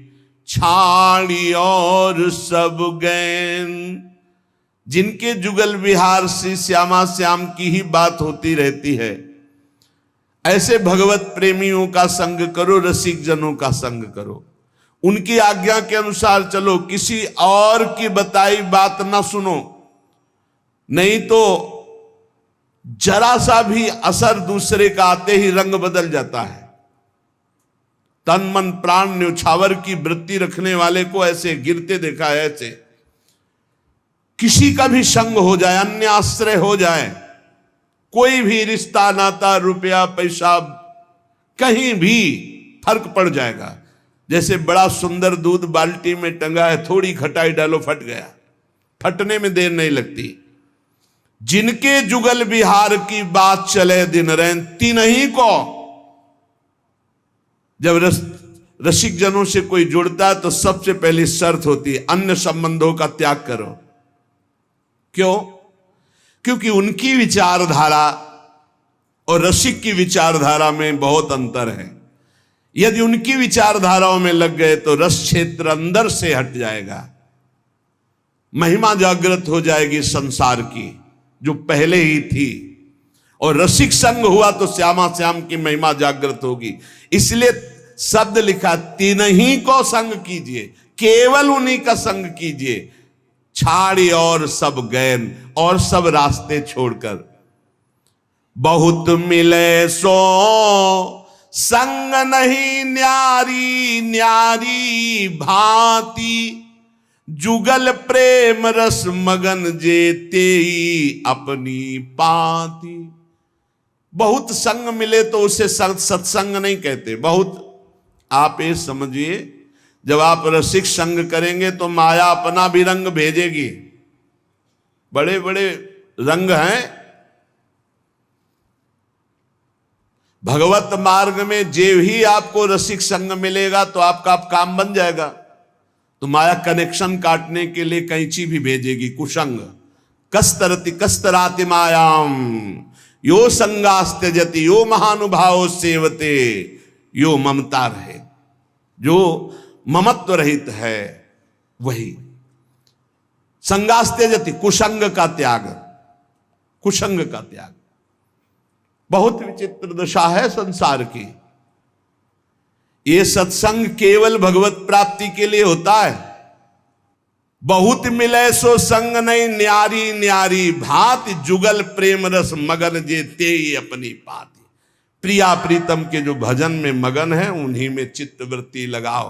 छाड़ी और सब गैन। जिनके जुगल विहार से श्यामा श्याम की ही बात होती रहती है, ऐसे भगवत प्रेमियों का संग करो, रसिक जनों का संग करो, उनकी आज्ञा के अनुसार चलो, किसी और की बताई बात ना सुनो। नहीं तो जरा सा भी असर दूसरे का आते ही रंग बदल जाता है। तन मन प्राण न्यौछावर की वृत्ति रखने वाले को ऐसे गिरते देखा है। ऐसे किसी का भी संग हो जाए, अन्य आश्रय हो जाए, कोई भी रिश्ता नाता रुपया पैसा कहीं भी फर्क पड़ जाएगा। जैसे बड़ा सुंदर दूध बाल्टी में टंगा है, थोड़ी खटाई डालो फट गया। फटने में देर नहीं लगती। जिनके जुगल बिहार की बात चले दिन रैन, तिन्हीं को। जब रसिक जनों से कोई जुड़ता है तो सबसे पहली शर्त होती है अन्य संबंधों का त्याग करो। क्यों? क्योंकि उनकी विचारधारा और रसिक की विचारधारा में बहुत अंतर है। यदि उनकी विचारधाराओं में लग गए तो रस क्षेत्र अंदर से हट जाएगा, महिमा जागृत हो जाएगी संसार की जो पहले ही थी। और रसिक संग हुआ तो श्यामा श्याम की महिमा जागृत होगी। इसलिए शब्द लिखा, तिन्हीं को संग कीजिए, केवल उन्हीं का संग कीजिए, छाड़ी और सब गैन, और सब रास्ते छोड़कर। बहुत मिले सो संग नहीं न्यारी, न्यारी भांति जुगल प्रेम रस मगन जेते ही अपनी पाती। बहुत संग मिले तो उसे सत्संग नहीं कहते। बहुत, आप ये समझिए, जब आप रसिक संग करेंगे तो माया अपना भी रंग भेजेगी। बड़े बड़े रंग हैं भगवत मार्ग में। जे ही आपको रसिक संग मिलेगा तो आपका काम बन जाएगा। तो माया कनेक्शन काटने के लिए कैंची भी भेजेगी, कुसंग। कस्तरति कस्तराति मायाम यो संगास्त्यजति यो महानुभाव सेवते यो ममता रहे। जो ममत्व रहित है वही संगास्त्यजति, कुसंग का त्याग, कुसंग का त्याग। बहुत विचित्र दशा है संसार की। ये सत्संग केवल भगवत प्राप्ति के लिए होता है। बहुत मिले सो संग नहीं, न्यारी न्यारी भांति, जुगल प्रेम रस मगन जे ते अपनी पाती। प्रिया प्रीतम के जो भजन में मगन है उन्हीं में चित्त वृत्ति लगाओ।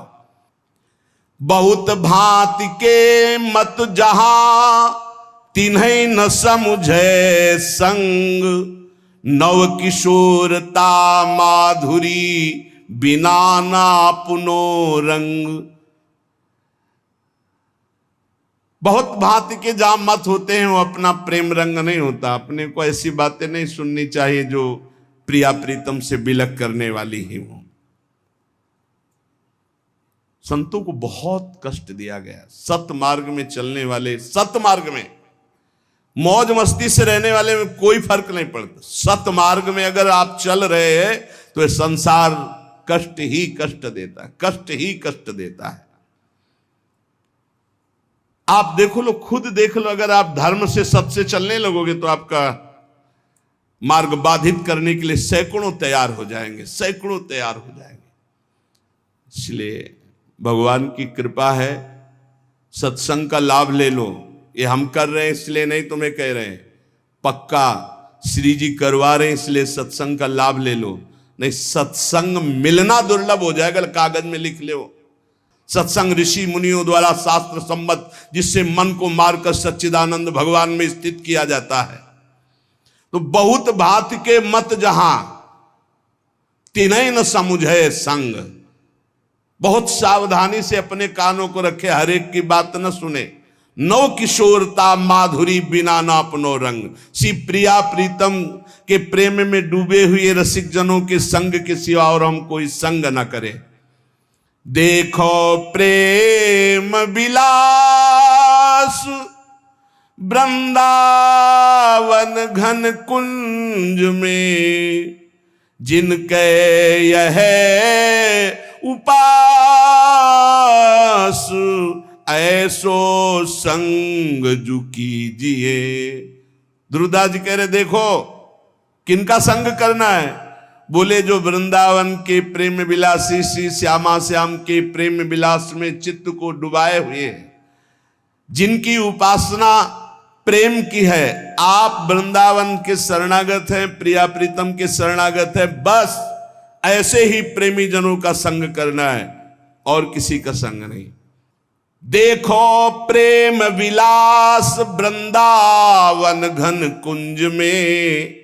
बहुत भांति के मत जहां, तिन्हीं न समुझे संग, नव किशोरता माधुरी, बिना ना पुनो रंग। बहुत भांति के जहां मत होते हैं वो अपना प्रेम रंग नहीं होता। अपने को ऐसी बातें नहीं सुननी चाहिए जो प्रिया प्रीतम से बिलक करने वाली ही हो। संतों को बहुत कष्ट दिया गया। सतमार्ग में चलने वाले, सतमार्ग में मौज मस्ती से रहने वाले में कोई फर्क नहीं पड़ता। सतमार्ग में अगर आप चल रहे हैं तो ये संसार कष्ट ही कष्ट देता है, कष्ट ही कष्ट देता है। आप देखो लो, खुद देख लो, अगर आप धर्म से सत से चलने लगोगे तो आपका मार्ग बाधित करने के लिए सैकड़ों तैयार हो जाएंगे, सैकड़ों तैयार हो जाएंगे। इसलिए भगवान की कृपा है, सत्संग का लाभ ले लो। ये हम कर रहे हैं इसलिए नहीं तुम्हें कह रहे हैं, पक्का श्री जी करवा रहे हैं इसलिए सत्संग का लाभ ले लो। नहीं, सत्संग मिलना दुर्लभ हो जाएगा, कागज में लिख लो। सत्संग ऋषि मुनियों द्वारा शास्त्र सम्मत, जिससे मन को मारकर सच्चिदानंद भगवान में स्थित किया जाता है। तो बहुत भांति के मत जहां, तिन्हीं न समुझे संग। बहुत सावधानी से अपने कानों को रखे, हर एक की बात न सुने। नव किशोरता माधुरी, बिना ना अपनो रंग। सी प्रिया प्रीतम के प्रेम में डूबे हुए रसिक जनों के संग के सिवा और हम कोई संग न करें। देखो प्रेम विलास, वृंदावन घन कुंज में, जिनके यह उपास, ऐसो संग जु कीजिए। ध्रुवदास जी कह रहे देखो किनका संग करना है। बोले जो वृंदावन के प्रेम विलासी श्री श्यामा श्याम के प्रेम विलास में चित्त को डुबाए हुए हैं, जिनकी उपासना प्रेम की है। आप वृंदावन के शरणागत हैं, प्रिया प्रीतम के शरणागत हैं, बस ऐसे ही प्रेमी जनों का संग करना है और किसी का संग नहीं। देखो प्रेम विलास वृंदावन घन कुंज में।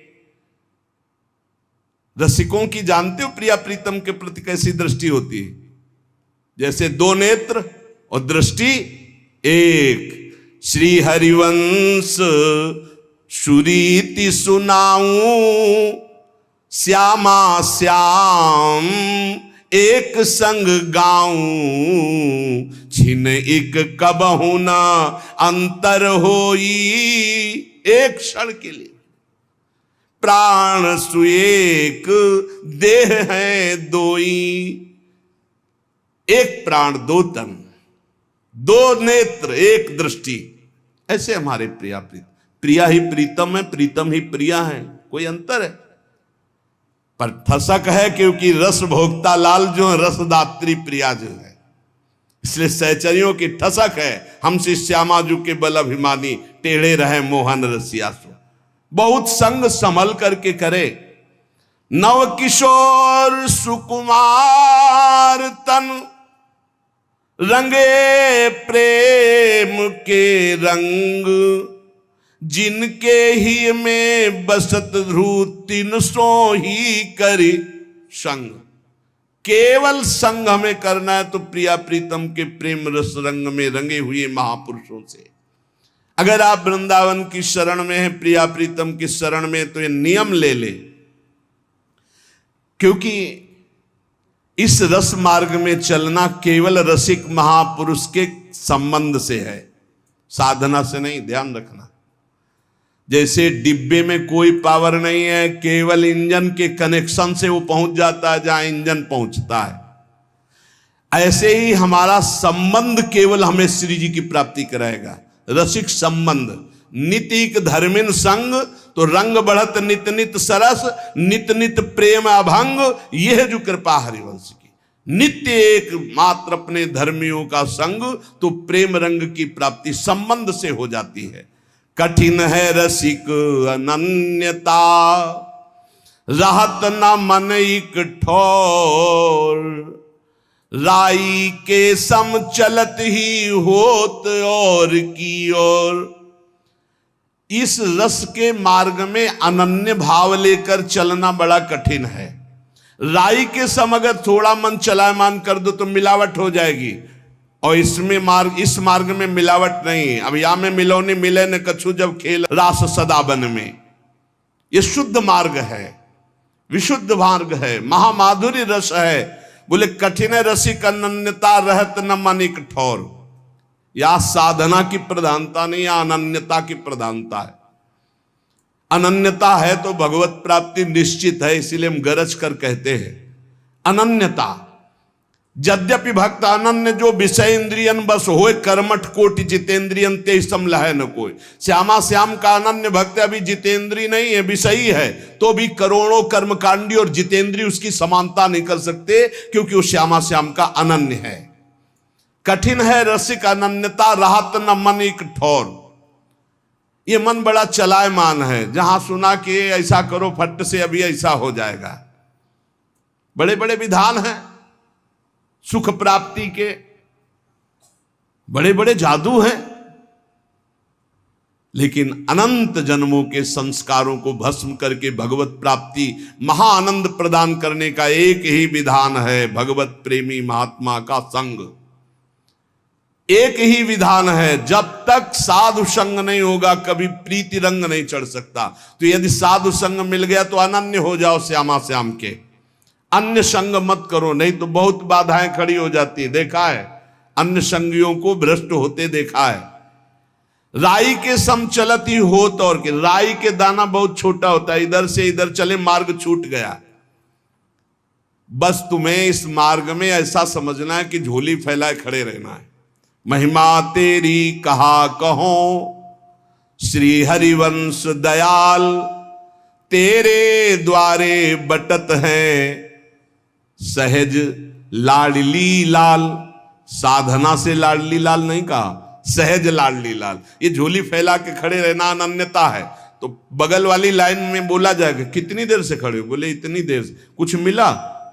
रसिकों की जानते हो प्रिया प्रीतम के प्रति कैसी दृष्टि होती है? जैसे दो नेत्र और दृष्टि एक। श्री हरिवंश सुरीति सुनाऊं, श्यामा श्याम एक संग गाऊं, छिन एक कबहु न अंतर होई। एक क्षण के लिए प्राण सुएक, देह है दोई। एक प्राण दो तन, दो नेत्र एक दृष्टि। ऐसे हमारे प्रिया प्रीतम, प्रिया ही प्रीतम है, प्रीतम ही प्रिया है, कोई अंतर है? पर ठसक है क्योंकि रस भोक्ता लाल जो है, रसदात्री प्रिया जो है, इसलिए सहचरियों की ठसक है। हमसे श्यामा जू के बल अभिमानी, टेढ़े रहे मोहन रसिया सो। बहुत संग संभल करके करे। नव किशोर सुकुमार तन, रंगे प्रेम के रंग, जिनके ही में बसत ध्रुव तीन सो ही करी संग। केवल संग हमें करना है तो प्रिया प्रीतम के प्रेम रस रंग में रंगे हुए महापुरुषों से। अगर आप वृंदावन की शरण में हैं, प्रिया प्रीतम की शरण में, तो ये नियम ले ले, क्योंकि इस रस मार्ग में चलना केवल रसिक महापुरुष के संबंध से है, साधना से नहीं। ध्यान रखना। जैसे डिब्बे में कोई पावर नहीं है, केवल इंजन के कनेक्शन से वो पहुंच जाता है जहां इंजन पहुंचता है, ऐसे ही हमारा संबंध केवल हमें श्री जी की प्राप्ति कराएगा। रसिक संबंध, नीतिक धर्मिन संग, तो रंग बढ़त नित नित सरस, नित नित प्रेम अभंग, यह जो कृपा हरिवंश की। नित्य एक मात्र अपने धर्मियों का संग, तो प्रेम रंग की प्राप्ति संबंध से हो जाती है। कठिन है रसिक अनन्यता, रहत न मन इक ठोर, राई के सम चलत ही होत और की ओर। इस रस के मार्ग में अनन्य भाव लेकर चलना बड़ा कठिन है। राई के सम अगर थोड़ा मन चलायमान कर दो तो मिलावट हो जाएगी, और इस मार्ग में मिलावट नहीं। अब या में मिलौनी मिले न कछु जब खेल रास सदा बन में। ये शुद्ध मार्ग है, विशुद्ध मार्ग है, महामाधुरी रस है। बोले कठिन रसिक अनन्यता, रहत न मन इक ठौर। या साधना की प्रधानता नहीं, या अनन्यता की प्रधानता है। अनन्यता है तो भगवत प्राप्ति निश्चित है, इसीलिए हम गरज कर कहते हैं अनन्यता। यद्यपि भक्त अनन्य जो विषय इंद्रियन बस होए, कर्मठ कोटि जितेंद्रियन ते सम लहै न कोई। श्यामा श्याम का अनन्य भक्त अभी जितेंद्री नहीं है, विषयी है, तो भी करोड़ों कर्मकांडी और जितेंद्री उसकी समानता नहीं कर सकते, क्योंकि वो श्यामा श्याम का अनन्य है। कठिन है रसिक अनन्यता, राहत न मन एक ठौर। ये मन बड़ा चलायमान है, जहां सुना कि ऐसा करो फट से अभी ऐसा हो जाएगा। बड़े बड़े विधान हैं सुख प्राप्ति के, बड़े बड़े जादू हैं, लेकिन अनंत जन्मों के संस्कारों को भस्म करके भगवत प्राप्ति महाआनंद प्रदान करने का एक ही विधान है, भगवत प्रेमी महात्मा का संग। एक ही विधान है, जब तक साधु संग नहीं होगा कभी प्रीति रंग नहीं चढ़ सकता। तो यदि साधु संग मिल गया तो अनन्य हो जाओ श्यामा श्याम के, अन्य संग मत करो, नहीं तो बहुत बाधाएं खड़ी हो जाती है। देखा है अन्य संगियों को भ्रष्ट होते देखा है। राई के सम चलत ही होत, और के राई के दाना बहुत छोटा होता है, इधर से इधर चले मार्ग छूट गया। बस तुम्हें इस मार्ग में ऐसा समझना है कि झोली फैलाए खड़े रहना है। महिमा तेरी कहा कहो श्री हरिवंश दयाल, तेरे द्वारे बटत है सहज लाडली लाल। साधना से लाडली लाल नहीं कहा, सहज लाडली लाल। ये झोली फैला के खड़े रहना अनन्यता है। तो बगल वाली लाइन में बोला जाएगा कितनी देर से खड़े हो, बोले इतनी देर से। कुछ मिला,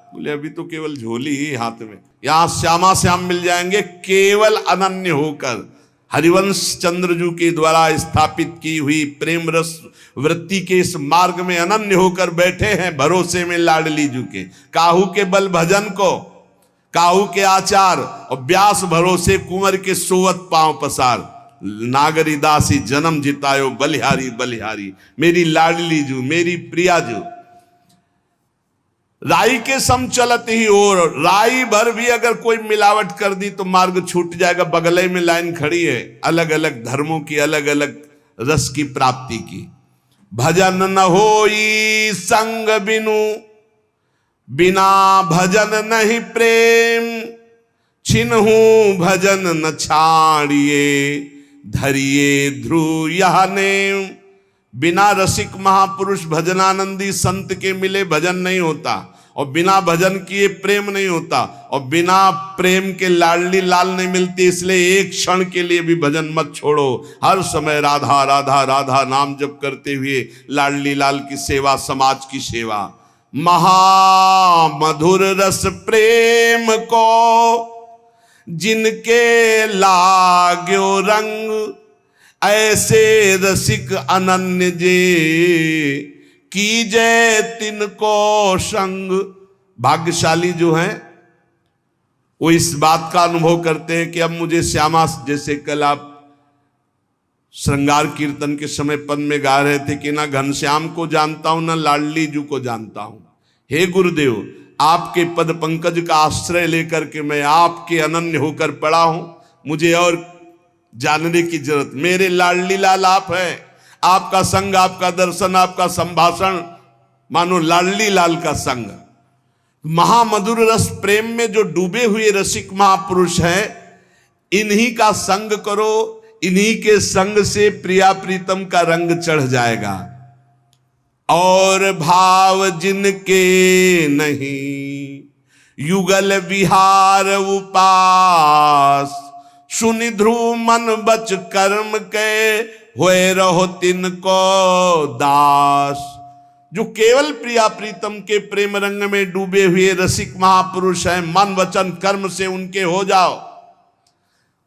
बोले अभी तो केवल झोली ही हाथ में। यहां श्यामा श्याम मिल जाएंगे केवल अनन्य होकर। हरिवंश चंद्रजू के द्वारा स्थापित की हुई प्रेम रस वृत्ति के इस मार्ग में अनन्य होकर बैठे हैं भरोसे में लाडली जू के। काहू के बल भजन को, काहू के आचार, और व्यास भरोसे कुंवर के सोवत पांव पसार। नागरी दासी जन्म जितायो बलिहारी बलिहारी, मेरी लाडली जू मेरी प्रिया जू। राई के सम चलत ही, और राई भर भी अगर कोई मिलावट कर दी तो मार्ग छूट जाएगा। बगले में लाइन खड़ी है अलग अलग धर्मों की, अलग अलग रस की प्राप्ति की। भजन न होई संग बिनु, बिना भजन नहीं प्रेम। छिन्हू भजन न छाड़िए, धरिए ध्रुव यह नेम। बिना रसिक महापुरुष भजनानंदी संत के मिले भजन नहीं होता, और बिना भजन किए प्रेम नहीं होता, और बिना प्रेम के लाडली लाल नहीं मिलती। इसलिए एक क्षण के लिए भी भजन मत छोड़ो। हर समय राधा राधा राधा नाम जप करते हुए लाडली लाल की सेवा, समाज की सेवा। महामधुर रस प्रेम को जिनके लाग्यो रंग, ऐसे रसिक अनन्य जे कीजय तिनको संग। भाग्यशाली जो हैं वो इस बात का अनुभव करते हैं कि अब मुझे श्यामा, जैसे कल आप श्रृंगार कीर्तन के समय पद में गा रहे थे कि ना घनश्याम को जानता हूं ना लाडली जू को जानता हूं। हे गुरुदेव, आपके पद पंकज का आश्रय लेकर के मैं आपके अनन्य होकर पड़ा हूं, मुझे और जानने की जरूरत। मेरे लाडली लाल आप हैं, आपका संग, आपका दर्शन, आपका संभाषण मानो लाडली लाल का संग। महामधुर रस प्रेम में जो डूबे हुए रसिक महापुरुष हैं, इन्हीं का संग करो, इन्हीं के संग से प्रिया प्रीतम का रंग चढ़ जाएगा। और भाव जिनके नहीं युगल विहार उपास, सुनि ध्रुव मन बच कर्म के होए रहो तिनको दास। जो केवल प्रिया प्रीतम के प्रेम रंग में डूबे हुए रसिक महापुरुष हैं, मन वचन कर्म से उनके हो जाओ,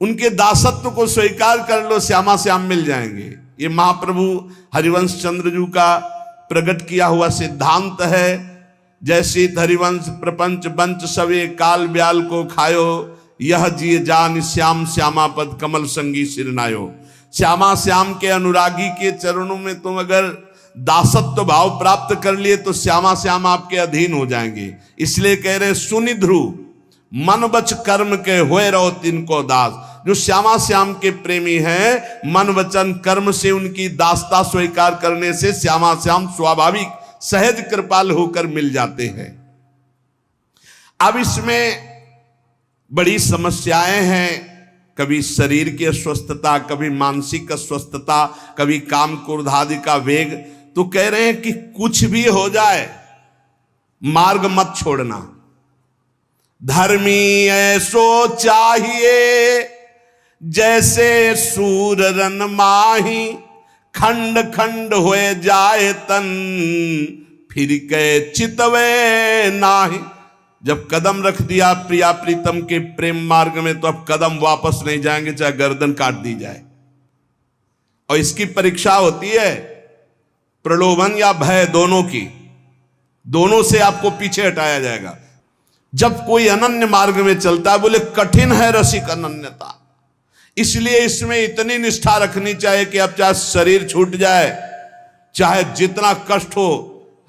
उनके दासत्व को स्वीकार कर लो, श्यामा श्याम मिल जाएंगे। ये महाप्रभु हरिवंश चंद्र जी का प्रकट किया हुआ सिद्धांत है। जैसे हरिवंश प्रपंच बंच सवे काल ब्याल को खायो, यह जिय जान श्याम श्यामा पद कमल संगी सिरनायो। श्यामा श्याम के अनुरागी के चरणों में तुम अगर दासत्व भाव प्राप्त कर लिए तो श्यामा श्याम आपके अधीन हो जाएंगे। इसलिए कह रहे सुनि ध्रुव मन बच कर्म के होए रहो तिनको दास। जो श्यामा श्याम के प्रेमी हैं, मन वचन कर्म से उनकी दासता स्वीकार करने से श्यामा श्याम स्वाभाविक सहज कृपाल होकर मिल जाते हैं। अब इसमें बड़ी समस्याएं हैं, कभी शरीर की अस्वस्थता, कभी मानसिक अस्वस्थता, कभी काम क्रोध आदि का वेग। तो कह रहे हैं कि कुछ भी हो जाए मार्ग मत छोड़ना। धर्मी ऐसो चाहिए जैसे सूर रन माही, खंड खंड होए जाए तन फिर के चितवे नाही। जब कदम रख दिया प्रिया प्रीतम के प्रेम मार्ग में तो अब कदम वापस नहीं जाएंगे, चाहे गर्दन काट दी जाए। और इसकी परीक्षा होती है प्रलोभन या भय, दोनों की। दोनों से आपको पीछे हटाया जाएगा। जब कोई अनन्य मार्ग में चलता है, बोले कठिन है रसिक अनन्यता, इसलिए इसमें इतनी निष्ठा रखनी चाहिए कि अब चाहे शरीर छूट जाए, चाहे जितना कष्ट हो,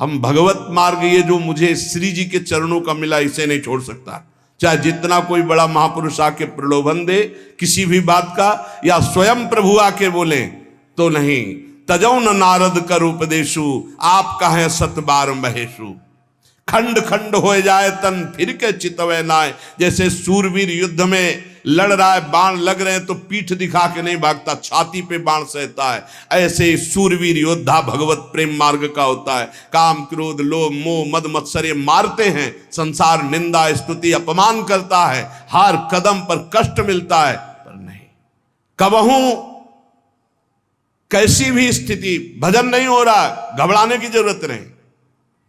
हम भगवत मार्ग ये जो मुझे श्री जी के चरणों का मिला इसे नहीं छोड़ सकता। चाहे जितना कोई बड़ा महापुरुष आके प्रलोभन दे किसी भी बात का, या स्वयं प्रभु आके बोले तो नहीं। तजौ न नारद कर उपदेशु, आप कहें सत बार महेशु। खंड खंड हो जाए तन फिर के चितवे नाय। जैसे सूरवीर युद्ध में लड़ रहा है, बाण लग रहे हैं तो पीठ दिखा के नहीं भागता, छाती पे बाण सहता है। ऐसे सूरवीर योद्धा भगवत प्रेम मार्ग का होता है। काम क्रोध लोभ मोह मद मत्सर मारते हैं, संसार निंदा स्तुति अपमान करता है, हर कदम पर कष्ट मिलता है, पर नहीं। कबहू कैसी भी स्थिति, भजन नहीं हो रहा, घबराने की जरूरत नहीं।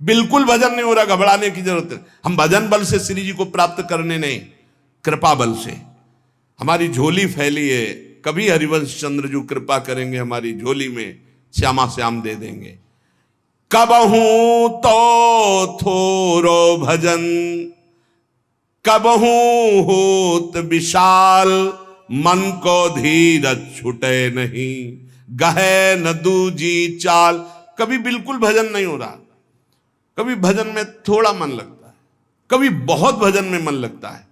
बिल्कुल भजन नहीं हो रहा, घबराने की जरूरत नहीं। हम भजन बल से श्री जी को प्राप्त करने नहीं, कृपा बल से। हमारी झोली फैली है, कभी हरिवंश चंद्र जी कृपा करेंगे, हमारी झोली में श्यामा श्याम दे देंगे। कबहू तो थोरो भजन, कबहू होत विशाल, मन को धीरज छुटे नहीं, गहे न दूजी चाल। कभी बिल्कुल भजन नहीं हो रहा, कभी भजन में थोड़ा मन लगता है, कभी बहुत भजन में मन लगता है।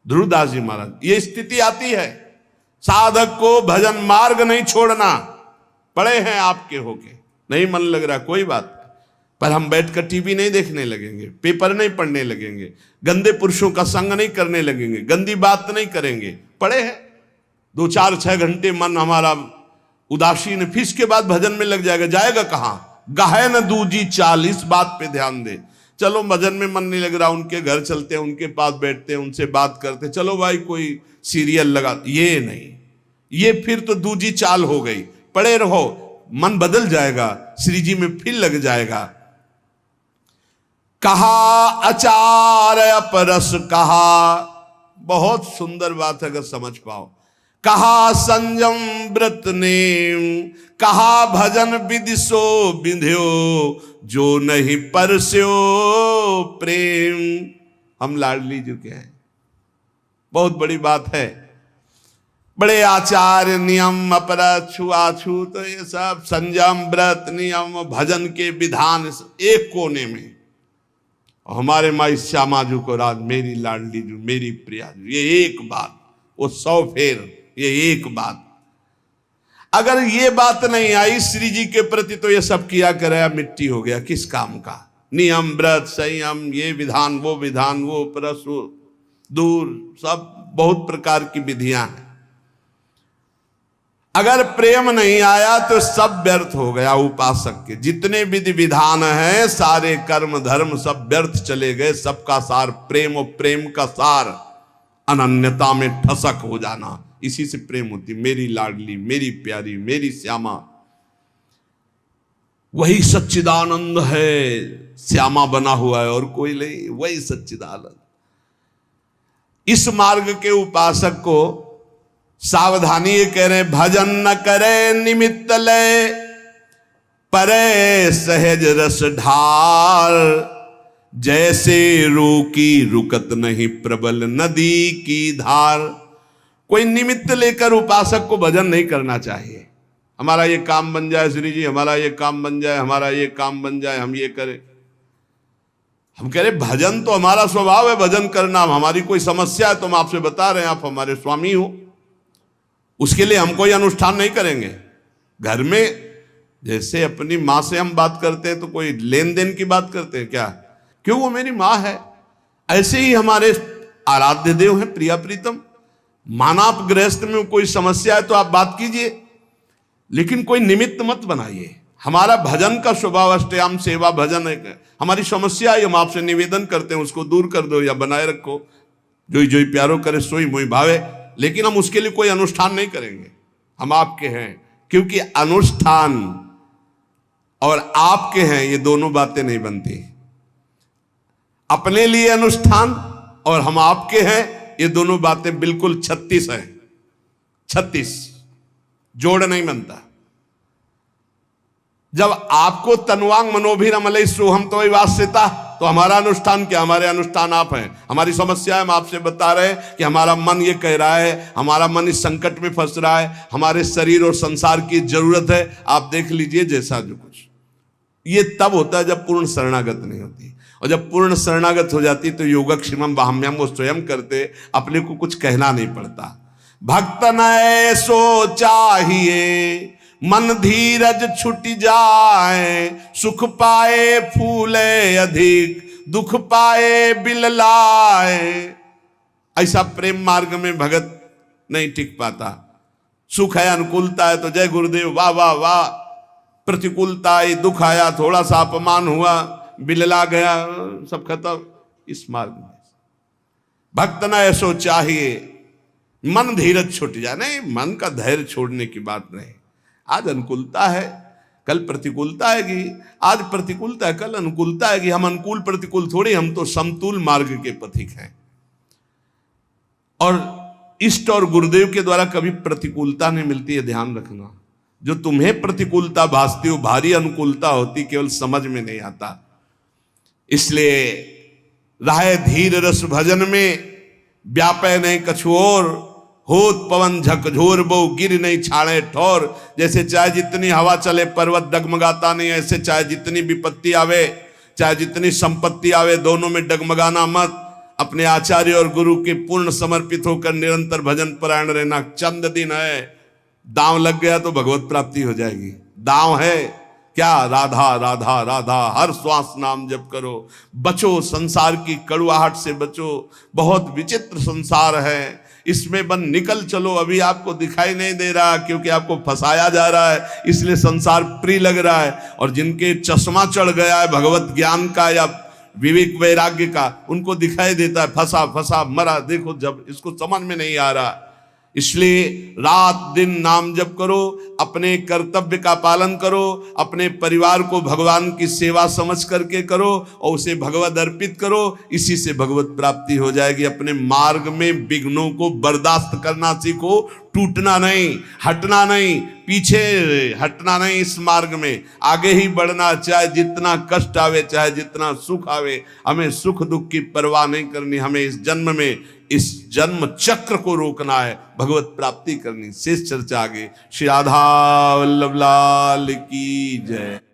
ध्रुवदास जी महाराज, ये स्थिति आती है। साधक को भजन मार्ग नहीं छोड़ना। पड़े हैं आपके होके, नहीं मन लग रहा कोई बात, पर हम बैठकर टीवी नहीं देखने लगेंगे, पेपर नहीं पढ़ने लगेंगे, गंदे पुरुषों का संग नहीं करने लगेंगे, गंदी बात नहीं करेंगे। पड़े हैं 2-4-6 घंटे मन हमारा उदासीन, फिर इसके बाद भजन में लग जाएगा। जाएगा कहां? गाहे न दूजी चाल। इस बात पे ध्यान दे। चलो भजन में मन नहीं लग रहा, उनके घर चलते हैं, उनके पास बैठते हैं, उनसे बात करते, चलो भाई कोई सीरियल लगा। ये नहीं, ये फिर तो दूजी चाल हो गई। पड़े रहो, मन बदल जाएगा, श्री जी में फिर लग जाएगा। कहा आचार अपरस कहा, बहुत सुंदर बात है अगर समझ पाओ। कहा संयम व्रत नेम, कहा भजन विधि सो विंध्यो, जो नहीं परस्यो प्रेम। हम लाडली जी के हैं, बहुत बड़ी बात है। बड़े आचार नियम अपराध छुआछूत, तो ये सब संयम व्रत नियम भजन के विधान एक कोने में। हमारे माई श्यामा जी को राज, मेरी लाडली जी, मेरी प्रिया जी, ये एक बात, वो 100 फेर, ये एक बात। अगर ये बात नहीं आई श्री जी के प्रति तो ये सब किया कराया मिट्टी हो गया, किस काम का? नियम व्रत संयम, ये विधान वो परसु दूर, सब बहुत प्रकार की विधियां हैं। अगर प्रेम नहीं आया तो सब व्यर्थ हो गया। उपासक के जितने विधि विधान हैं, सारे कर्म धर्म सब व्यर्थ चले गए। सबका सार प्रेम, और प्रेम का सार अनन्यता में ठसक हो जाना। इसी से प्रेम होती। मेरी लाडली, मेरी प्यारी, मेरी श्यामा, वही सच्चिदानंद है। श्यामा बना हुआ है और कोई नहीं, वही सच्चिदानंद। इस मार्ग के उपासक को सावधानी ये कह रहे, भजन न करे निमित्त लय, परे सहज रस ढार, जैसे रोकी रुकत नहीं प्रबल नदी की धार। कोई निमित्त लेकर उपासक को भजन नहीं करना चाहिए। हमारा ये काम बन जाए श्री जी, हमारा ये काम बन जाए, हमारा ये काम बन जाए, हम ये करें। हम कह रहे भजन तो हमारा स्वभाव है, भजन करना। हमारी कोई समस्या है तो हम आपसे बता रहे हैं, आप हमारे स्वामी हो। उसके लिए हम कोई अनुष्ठान नहीं करेंगे। घर में जैसे अपनी माँ से हम बात करते हैं तो कोई लेन देन की बात करते हैं क्या? क्यों, वो मेरी माँ है। ऐसे ही हमारे आराध्य देव हैं, प्रिया प्रीतम। माना आप गृहस्थ में कोई समस्या है तो आप बात कीजिए, लेकिन कोई निमित्त मत बनाइए। हमारा भजन का स्वभाव अष्टयाम सेवा भजन है। हमारी समस्या है, हम आपसे निवेदन करते हैं, उसको दूर कर दो या बनाए रखो। जोई जोई प्यारो करे सोई मोई भावे। लेकिन हम उसके लिए कोई अनुष्ठान नहीं करेंगे। हम आपके हैं, क्योंकि अनुष्ठान और आपके हैं ये दोनों बातें नहीं बनती। अपने लिए अनुष्ठान और हम आपके हैं, ये दोनों बातें बिल्कुल 36 हैं। 36 जोड़ नहीं बनता। जब आपको तनुवांग मनोभिरमलय सोहम तो वास्यता, तो हमारा अनुष्ठान क्या? हमारे अनुष्ठान आप हैं। हमारी समस्या है, हम आपसे बता रहे हैं कि हमारा मन ये कह रहा है, हमारा मन इस संकट में फंस रहा है, हमारे शरीर और संसार की जरूरत है, आप देख लीजिए जैसा जो कुछ। ये तब होता है जब पूर्ण शरणागत नहीं होती। और जब पूर्ण शरणागत हो जाती तो योगक्षेमम बाह्म्यम वो स्वयं करते, अपने को कुछ कहना नहीं पड़ता। भक्त नए सो चाहिए, मन धीरज छुट जाए, सुख पाए फूले अधिक, दुख पाए बिललाए। ऐसा प्रेम मार्ग में भगत नहीं टिक पाता। सुख है, अनुकूलता है तो जय गुरुदेव, वाह वाह वाह। प्रतिकूलता आई, दुख आया, थोड़ा सा अपमान हुआ, बिलला गया, सब खत्म। इस मार्ग में भक्त न ऐसो चाहिए, मन धीरज छूट जाए। नहीं, मन का धैर्य छोड़ने की बात नहीं। आज अनुकूलता है, कल प्रतिकूलता आएगी। आज प्रतिकूलता है, कल अनुकूलता आएगी। हम अनुकूल प्रतिकूल थोड़ी, हम तो समतुल मार्ग के पथिक हैं। और इष्ट और गुरुदेव के द्वारा कभी प्रतिकूलता नहीं मिलती है, ध्यान रखना। जो तुम्हें प्रतिकूलता भासती हो, भारी अनुकूलता होती, केवल समझ में नहीं आता। इसलिए राहे धीर रस भजन में, व्यापय नहीं कछु और, होत पवन झकझोर बहु गिर नहीं छाड़े ठोर। जैसे चाहे जितनी हवा चले पर्वत डगमगाता नहीं, ऐसे चाहे जितनी विपत्ति आवे, चाहे जितनी संपत्ति आवे, दोनों में डगमगाना मत। अपने आचार्य और गुरु के पूर्ण समर्पित होकर निरंतर भजन परायण रहना। चंद दिन है, दांव लग गया तो भगवत प्राप्ति हो जाएगी। दांव है क्या? राधा राधा राधा, हर श्वास नाम जप करो। बचो, संसार की कड़ुआहट से बचो। बहुत विचित्र संसार है, इसमें बन निकल चलो। अभी आपको दिखाई नहीं दे रहा क्योंकि आपको फंसाया जा रहा है, इसलिए संसार प्रिय लग रहा है। और जिनके चश्मा चढ़ गया है भगवत ज्ञान का या विवेक वैराग्य का, उनको दिखाई देता है फंसा फंसा मरा। देखो, जब इसको समझ में नहीं आ रहा, इसलिए रात दिन नाम जप करो, अपने कर्तव्य का पालन करो, अपने परिवार को भगवान की सेवा समझ करके करो और उसे भगवत अर्पित करो। इसी से भगवत प्राप्ति हो जाएगी। अपने मार्ग में विघ्नों को बर्दाश्त करना सीखो, टूटना नहीं, हटना नहीं, पीछे हटना नहीं। इस मार्ग में आगे ही बढ़ना, चाहे जितना कष्ट आवे, चाहे जितना सुख आवे। हमें सुख दुख की परवाह नहीं करनी। हमें इस जन्म में, इस जन्म चक्र को रोकना है, भगवत प्राप्ति करनी। शेष चर्चा आगे। श्री राधा वल्लभ लाल की जय।